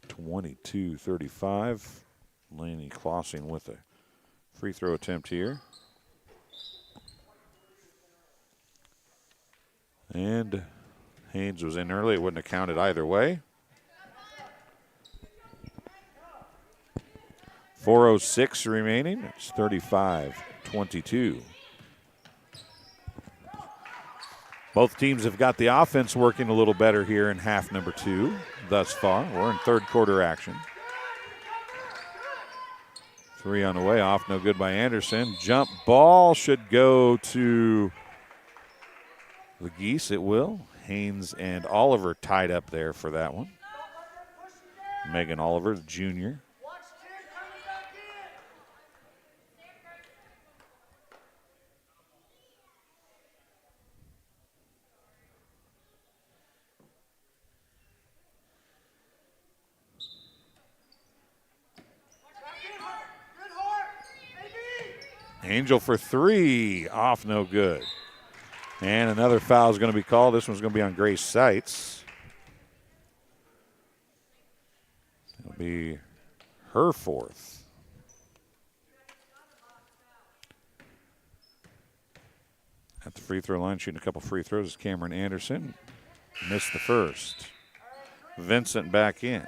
(22-35). Laney Klossing with a free throw attempt here. And Haynes was in early. It wouldn't have counted either way. 4:06 remaining. It's 35-22. Both teams have got the offense working a little better here in half number 2 thus far. We're in third quarter action. 3 on the way off, no good by Anderson. Jump ball should go to the Geese. It will. Haynes and Oliver tied up there for that one. Megan Oliver, the junior. Angel for 3, off no good. And another foul is going to be called. This one's going to be on Grace Seitz. It'll be her 4th. At the free throw line, shooting a couple free throws is Cameron Anderson. Missed the first. Vincent back in.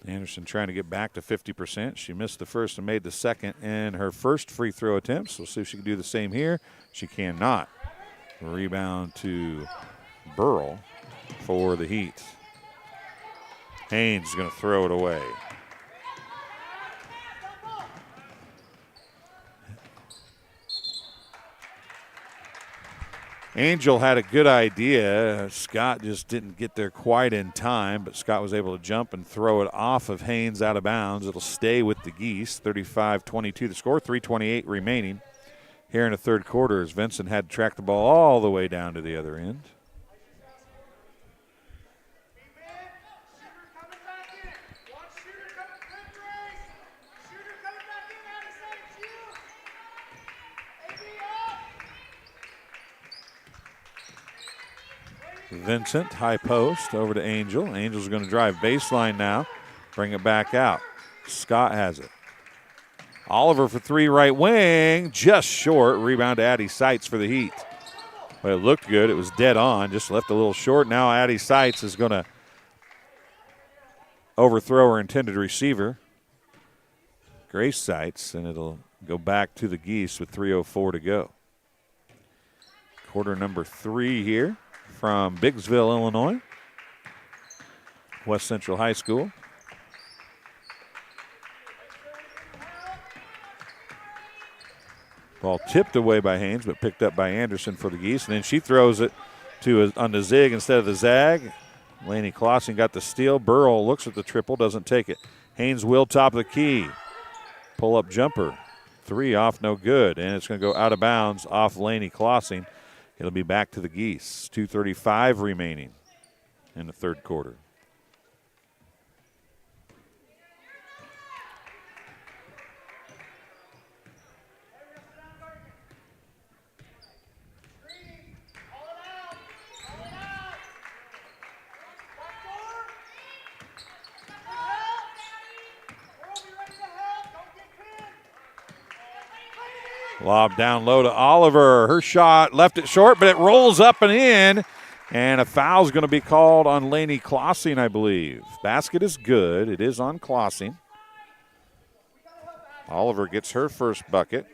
Anderson trying to get back to 50%. She missed the first and made the second in her first free throw attempt. So we'll see if she can do the same here. She cannot. Rebound to Burrell for the Heat. Haynes is going to throw it away. Angel had a good idea. Scott just didn't get there quite in time, but Scott was able to jump and throw it off of Haynes out of bounds. It'll stay with the Geese. 35-22 the score, 3:28 remaining here in the third quarter as Vincent had to track the ball all the way down to the other end. Vincent, high post, over to Angel. Angel's going to drive baseline now, bring it back out. Scott has it. Oliver for three, right wing, just short. Rebound to Addie Seitz for the Heat. But it looked good. It was dead on, just left a little short. Now Addie Seitz is going to overthrow her intended receiver, Grace Seitz, and it'll go back to the Geese with 3:04 to go. Quarter number 3 here from Biggsville, Illinois, West Central High School. Ball tipped away by Haynes, but picked up by Anderson for the Geese. And then she throws it on the zig instead of the zag. Laney Clausen got the steal. Burrell looks at the triple, doesn't take it. Haynes will top of the key. Pull-up jumper. 3 off, no good. And it's going to go out of bounds off Laney Clausen. It'll be back to the Geese. 2:35 remaining in the third quarter. Lob down low to Oliver. Her shot left it short, but it rolls up and in. And a foul's going to be called on Laney Clausen, I believe. Basket is good. It is on Clausen. Oliver gets her first bucket.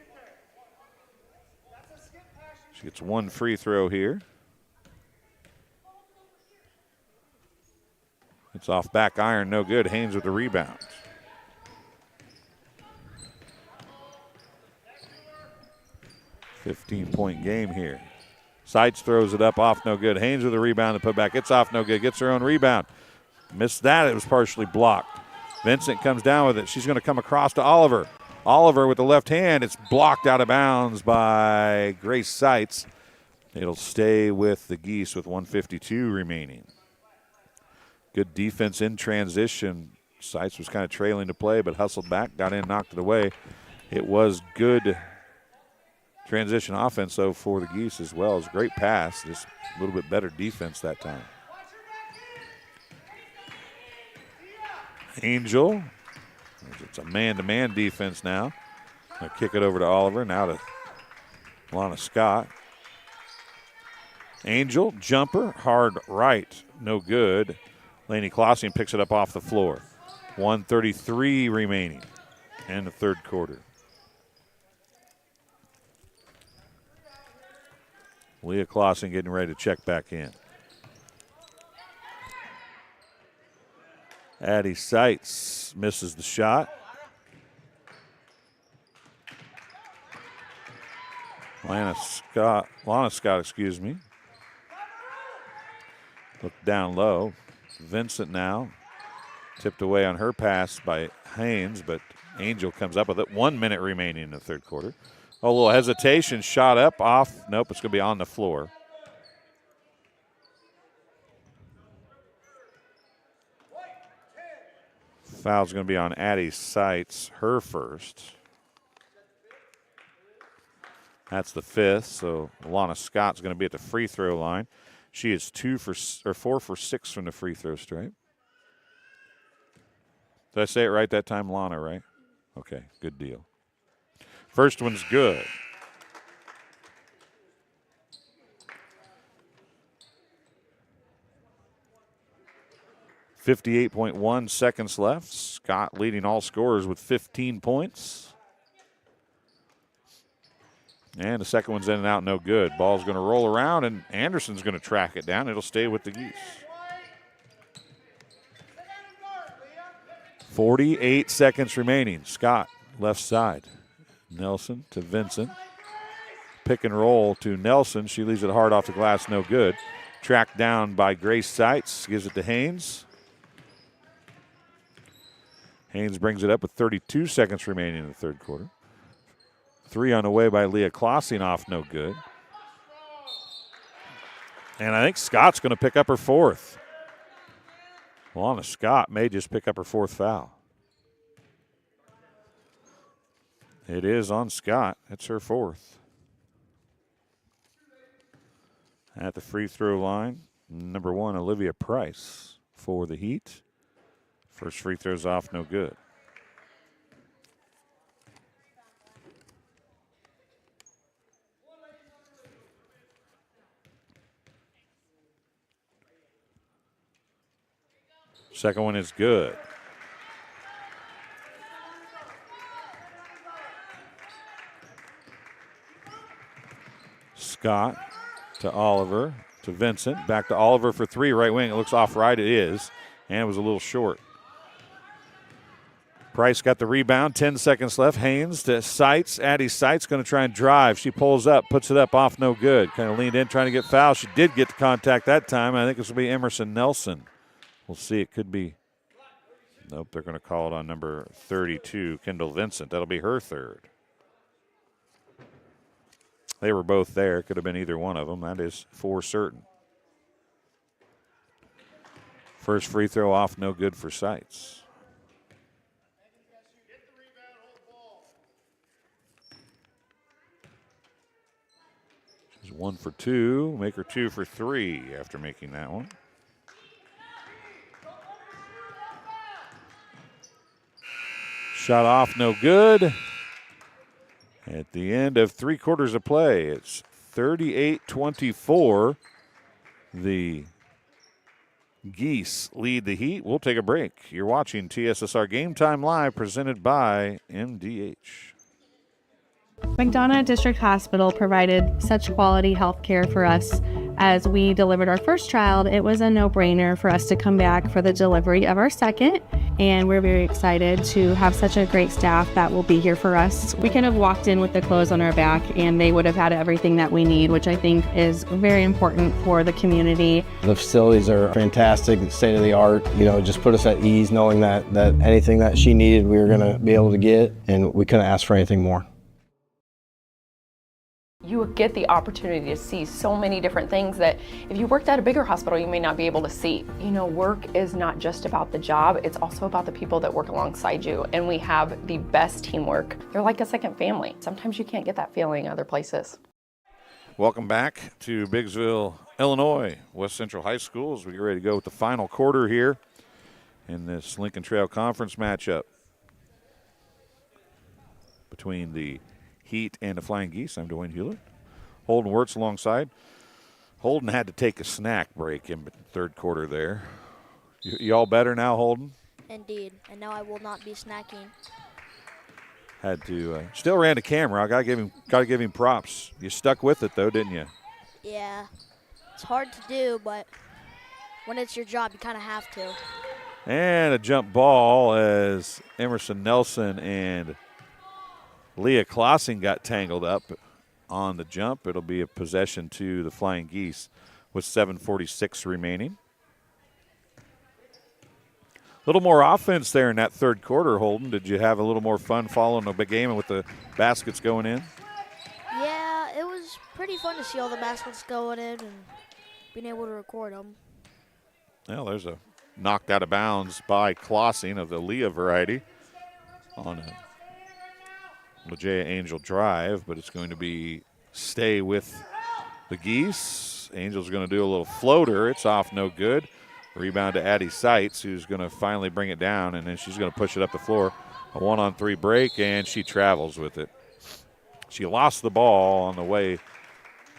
She gets one free throw here. It's off back iron, no good. Haynes with the rebound. .15 game here. Seitz throws it up, off no good. Haynes with the rebound and put back. It's off no good. Gets her own rebound. Missed that. It was partially blocked. Vincent comes down with it. She's going to come across to Oliver. Oliver with the left hand. It's blocked out of bounds by Grace Seitz. It'll stay with the Geese with 1:52 remaining. Good defense in transition. Seitz was kind of trailing to play, but hustled back, got in, knocked it away. It was good transition offense, though, for the Geese as well. It was a great pass, just a little bit better defense that time. Angel, it's a man-to-man defense now. Gonna kick it over to Oliver, now to Lana Scott. Angel, jumper, hard right, no good. Laney Clausen picks it up off the floor. 1:33 remaining in the third quarter. Leah Clausen getting ready to check back in. Addie Seitz misses the shot. Lana Scott, excuse me. Look down low. Vincent now. Tipped away on her pass by Haynes, but Angel comes up with it. 1 minute remaining in the third quarter. Oh, a little hesitation, shot up, off. Nope, it's going to be on the floor. Foul's going to be on Addie Seitz, her first. That's the fifth, so Lana Scott's going to be at the free throw line. She is 4 for 6 from the free throw stripe. Did I say it right that time, Lana, right? Okay, good deal. First one's good. .58 seconds left. Scott leading all scorers with 15 points. And the second one's in and out, no good. Ball's going to roll around, and Anderson's going to track it down. It'll stay with the Geese. 48 seconds remaining. Scott, left side. Nelson to Vincent. Pick and roll to Nelson. She leaves it hard off the glass, no good. Tracked down by Grace Seitz. Gives it to Haynes. Haynes brings it up with 32 seconds remaining in the third quarter. 3 on the way by Leah Klossing, off no good. And I think Scott's going to pick up her fourth. Alana Scott may just pick up her fourth foul. It is on Scott. It's her fourth. At the free throw line, number 1, Olivia Price for the Heat. First free throw's off, no good. Second one is good. Scott to Oliver, to Vincent. Back to Oliver for 3, right wing. It looks off right. It is. And it was a little short. Price got the rebound. 10 seconds left. Haynes to Seitz. Addie Seitz going to try and drive. She pulls up, puts it up, off no good. Kind of leaned in, trying to get fouled. She did get the contact that time. I think this will be Emerson Nelson. We'll see. It could be. Nope, they're going to call it on number 32, Kendall Vincent. That'll be her third. They were both there. Could have been either one of them. That is for certain. First free throw off, no good for Seitz. She's 1 for 2. Make her 2 for 3 after making that one. Shot off, no good. At the end of 3 quarters of play, it's 38-24. The Geese lead the Heat. We'll take a break. You're watching TSSR Game Time Live, presented by MDH. McDonough District Hospital provided such quality health care for us as we delivered our first child. It was a no-brainer for us to come back for the delivery of our second, and we're very excited to have such a great staff that will be here for us. We could have walked in with the clothes on our back and they would have had everything that we need, which I think is very important for the community. The facilities are fantastic, state of the art, just put us at ease knowing that anything that she needed we were going to be able to get, and we couldn't ask for anything more. You get the opportunity to see so many different things that if you worked at a bigger hospital, you may not be able to see. Work is not just about the job, it's also about the people that work alongside you. And we have the best teamwork. They're like a second family. Sometimes you can't get that feeling other places. Welcome back to Biggsville, Illinois, West Central High School, as we get ready to go with the final quarter here in this Lincoln Trail Conference matchup between the Heat and the Flying Geese. I'm Dwayne Hulett. Holden Wirtz alongside. Holden had to take a snack break in the third quarter there. You all better now, Holden? Indeed, and now I will not be snacking. Had to, still ran the camera. I gotta give him props. You stuck with it though, didn't you? Yeah, it's hard to do, but when it's your job, you kind of have to. And a jump ball as Emerson Nelson and Leah Klossing got tangled up on the jump. It'll be a possession to the Flying Geese with 7:46 remaining. A little more offense there in that third quarter, Holden. Did you have a little more fun following the big game and with the baskets going in? Yeah, it was pretty fun to see all the baskets going in and being able to record them. Well, there's a knocked out of bounds by Klossing of the Leah variety on a Lejea Angel drive, but it's going to be stay with the Geese. Angel's going to do a little floater. It's off, no good. Rebound to Addie Seitz, who's going to finally bring it down, and then she's going to push it up the floor. A 1-on-3 break, and she travels with it. She lost the ball on the way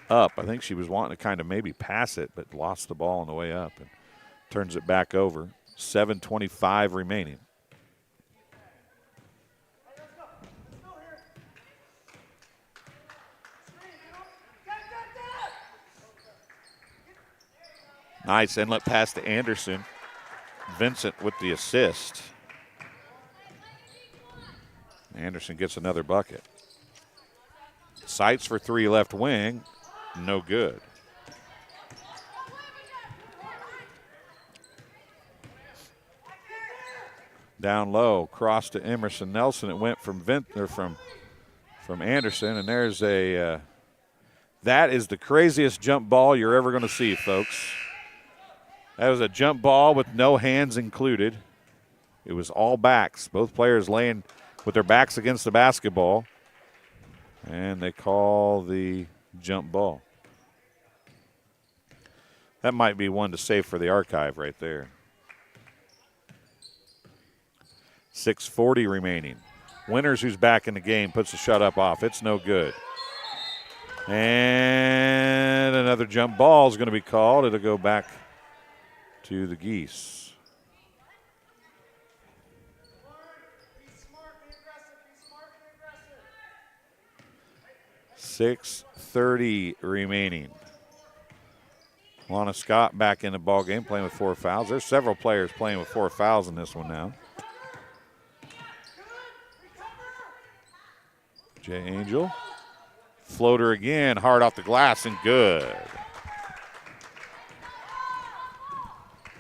up. I think she was wanting to kind of maybe pass it, but lost the ball on the way up and turns it back over. 7:25 remaining. Nice inlet pass to Anderson. Vincent with the assist. Anderson gets another bucket. Sights for three left wing, no good. Down low, cross to Emerson Nelson. It went from Anderson, and there's a that is the craziest jump ball you're ever going to see, folks. That was a jump ball with no hands included. It was all backs. Both players laying with their backs against the basketball, and they call the jump ball. That might be one to save for the archive right there. 6:40 remaining. Winters, who's back in the game, puts the shot up off. It's no good. And another jump ball is going to be called. It'll go back to the Geese. .630 remaining. Lana Scott back in the ball game, playing with 4 fouls. There's several players playing with 4 fouls in this one now. Jay Angel. Floater again, hard off the glass and good.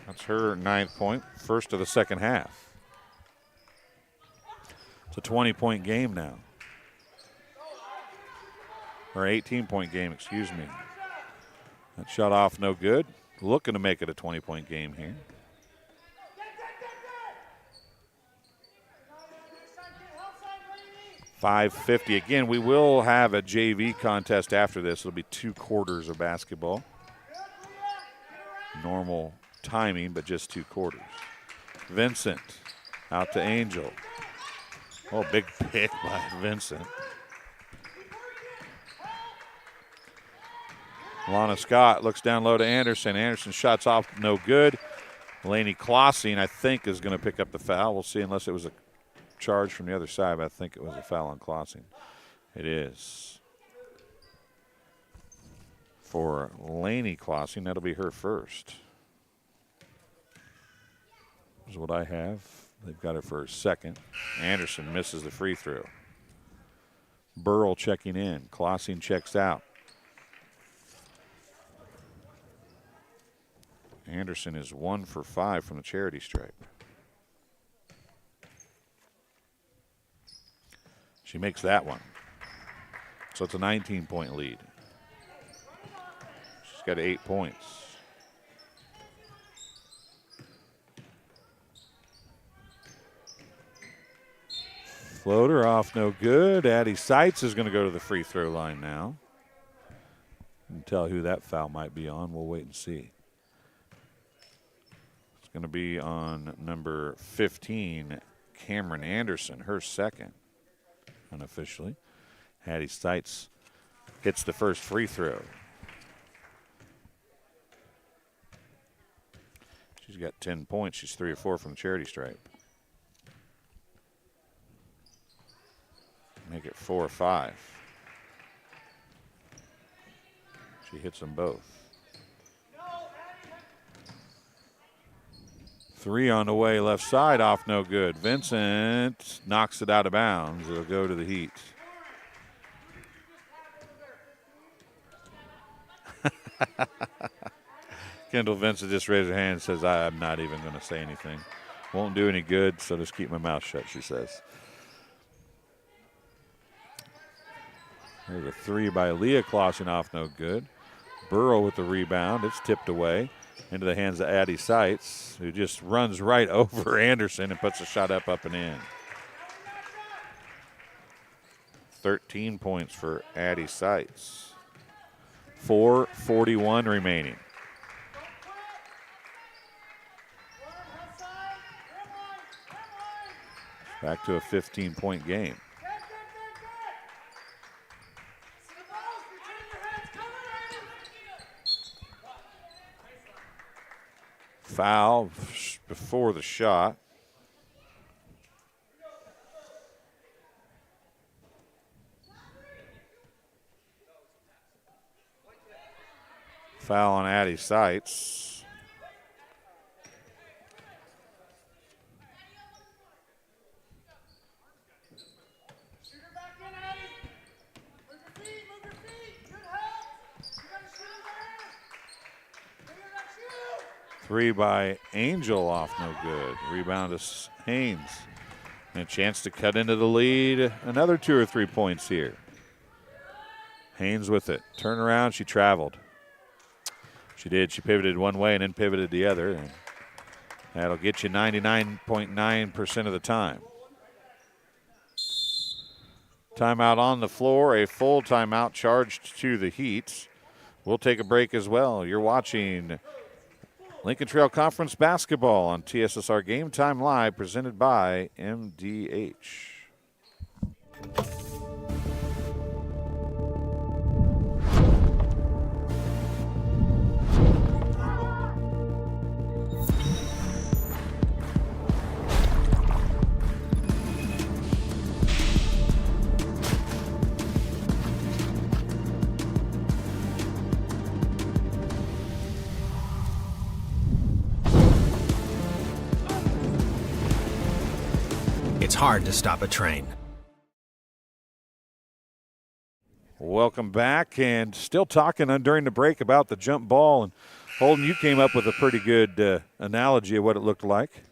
That's her 9th point, first of the second half. It's a 20-point game now. Or 18-point game, excuse me. That shot off no good. Looking to make it a 20-point game here. .550. Again, we will have a JV contest after this. It'll be 2 quarters of basketball. Normal timing, but just 2 quarters. Vincent out to Angel. Oh, big pick by Vincent. Lana Scott looks down low to Anderson. Anderson shots off no good. Lainey Klossing, I think, is going to pick up the foul. We'll see, unless it was a charge from the other side, but I think it was a foul on Klossing. It is. For Lainey Klossing, that'll be her first. Is what I have. They've got her for her second. Anderson misses the free throw. Burrell checking in. Klossing checks out. Anderson is 1 for 5 from the charity stripe. She makes that one. So it's a 19-point lead. She's got 8 points. Floater off no good. Addie Seitz is going to go to the free throw line now. And tell who that foul might be on. We'll wait and see. It's going to be on number 15, Cameron Anderson, her second. Unofficially. Hattie Seitz hits the first free throw. She's got 10 points. She's 3 or 4 from the charity stripe. Make it 4 or 5. She hits them both. 3 on the way, left side, off no good. Vincent knocks it out of bounds. It'll go to the Heat. Kendall Vincent just raised her hand and says, I'm not even going to say anything. Won't do any good, so just keep my mouth shut, she says. There's a 3 by Leah Klossing, off no good. Burrow with the rebound. It's tipped away into the hands of Addie Seitz, who just runs right over Anderson and puts a shot up and in. 13 points for Addie Seitz. 4:41 remaining. Back to a 15-point game. Foul before the shot. Foul on Addie Seitz. Three by Angel off no good. Rebound to Haynes. And a chance to cut into the lead. Another 2 or 3 points here. Haynes with it. Turn around, she traveled. She did. She pivoted one way and then pivoted the other. And that'll get you 99.9% of the time. Timeout on the floor. A full timeout charged to the Heat. We'll take a break as well. You're watching Lincoln Trail Conference Basketball on TSSR Game Time Live, presented by MDH. It's hard to stop a train. Welcome back, and still talking during the break about the jump ball. And Holden, you came up with a pretty good analogy of what it looked like.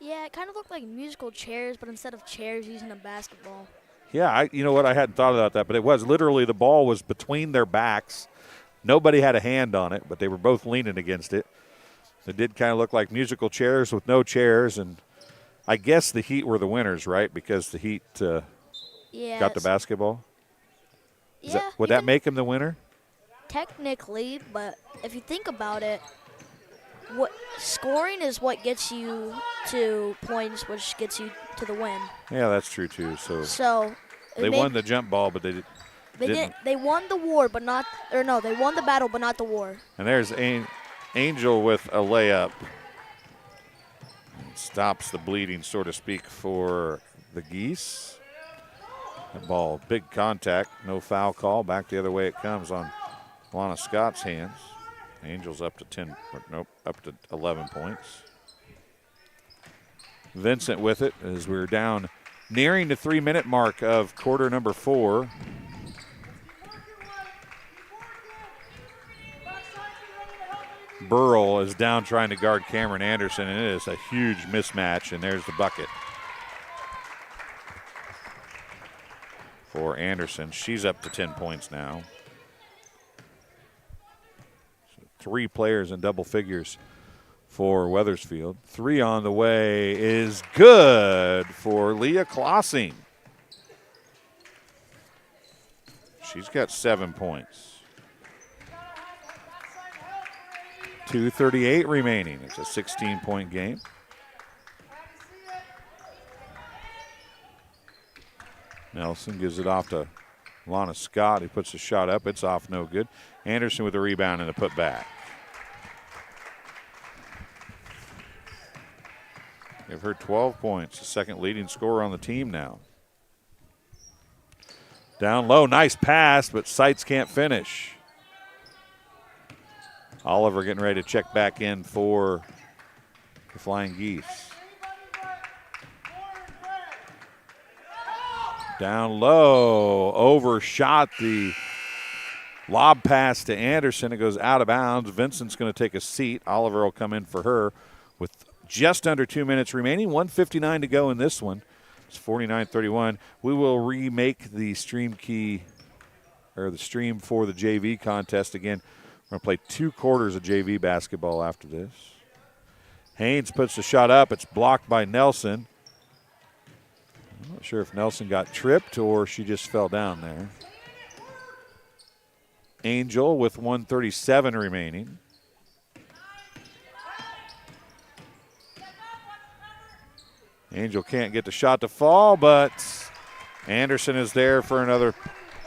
Yeah, it kind of looked like musical chairs, but instead of chairs, using a basketball. Yeah, you know what? I hadn't thought about that, but it was literally the ball was between their backs. Nobody had a hand on it, but they were both leaning against it. It did kind of look like musical chairs with no chairs, and I guess the Heat were the winners, right? Because the Heat got the basketball. Would that make him the winner? Technically, but if you think about it, what scoring is what gets you to points, which gets you to the win. Yeah, that's true too. So they won the jump ball, but they didn't. They won the war, but not, or no, they won the battle, but not the war. And there's Angel with a layup. Stops the bleeding, so to speak, for the Geese. That ball, big contact, no foul call. Back the other way it comes on Lana Scott's hands. Angels up to up to 11 points. Vincent with it as we're down nearing the 3-minute mark of quarter number 4. Burrell is down trying to guard Cameron Anderson, and it is a huge mismatch, and there's the bucket for Anderson. She's up to 10 points now. So 3 players in double figures for Wethersfield. 3 on the way is good for Leah Klossing. She's got 7 points. 2:38 remaining. It's a 16-point game. Nelson gives it off to Lana Scott. He puts the shot up. It's off, no good. Anderson with the rebound and the putback. Give her 12 points, the second leading scorer on the team now. Down low, nice pass, but Seitz can't finish. Oliver getting ready to check back in for the Flying Geese. Down low, overshot the lob pass to Anderson. It goes out of bounds. Vincent's going to take a seat. Oliver will come in for her with just under 2 minutes remaining. 1:59 to go in this one. It's 49-31. We will remake the stream for the JV contest again. We're going to play 2 quarters of JV basketball after this. Haynes puts the shot up. It's blocked by Nelson. I'm not sure if Nelson got tripped or she just fell down there. Angel with 1:37 remaining. Angel can't get the shot to fall, but Anderson is there for another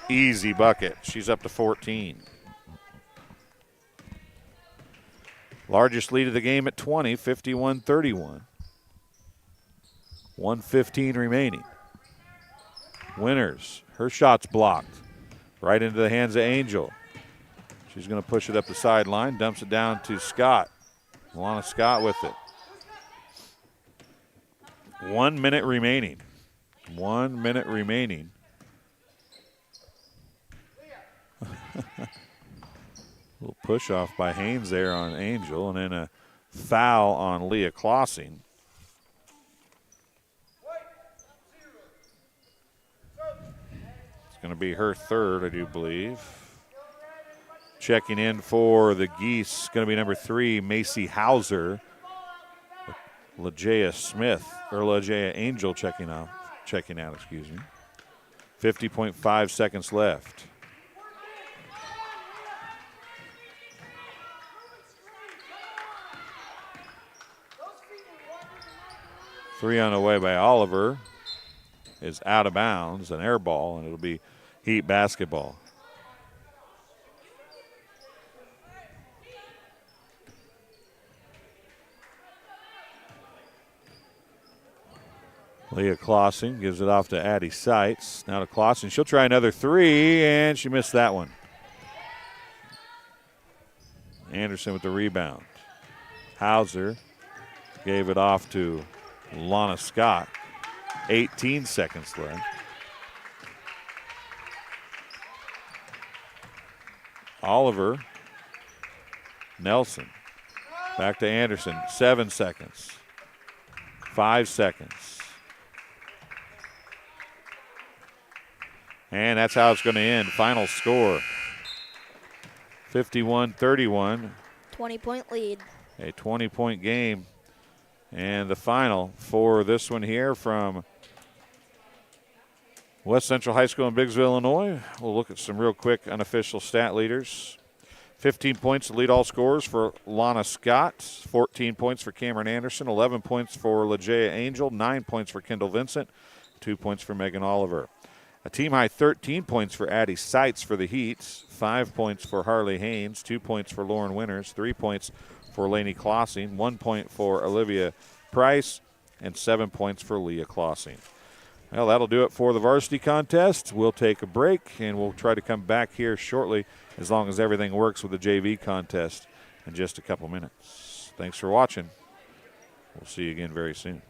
easy bucket. She's up to 14. Largest lead of the game at 20, 51-31. 1:15 remaining. Winters, her shot's blocked. Right into the hands of Angel. She's going to push it up the sideline, dumps it down to Scott. Alana Scott with it. 1 minute remaining. 1 minute remaining. Little push off by Haynes there on Angel, and then a foul on Leah Klossing. It's going to be her third, I do believe. Checking in for the Geese, going to be number 3, Macy Hauser. LaJaya Angel checking out, excuse me. 50.5 seconds left. Three on the way by Oliver is out of bounds, an air ball, and it'll be Heat basketball. Leah Klossing gives it off to Addie Seitz. Now to Klossing. She'll try another 3, and she missed that one. Anderson with the rebound. Hauser gave it off to Lana Scott. 18 seconds left. Oliver. Nelson. Back to Anderson. 7 seconds. 5 seconds. And that's how it's going to end. Final score, 51-31. 20-point lead. A 20-point game. And the final for this one here from West Central High School in Biggsville, Illinois. We'll look at some real quick unofficial stat leaders. 15 points to lead all scorers for Lana Scott. 14 points for Cameron Anderson. 11 points for LaJaya Angel. 9 points for Kendall Vincent. 2 points for Megan Oliver. A team-high 13 points for Addie Seitz for the Heat, 5 points for Harley Haynes, 2 points for Lauren Winters, 3 points for Lainey Klossing, 1 point for Olivia Price, and 7 points for Leah Klossing. Well, that'll do it for the varsity contest. We'll take a break, and we'll try to come back here shortly as long as everything works with the JV contest in just a couple minutes. Thanks for watching. We'll see you again very soon.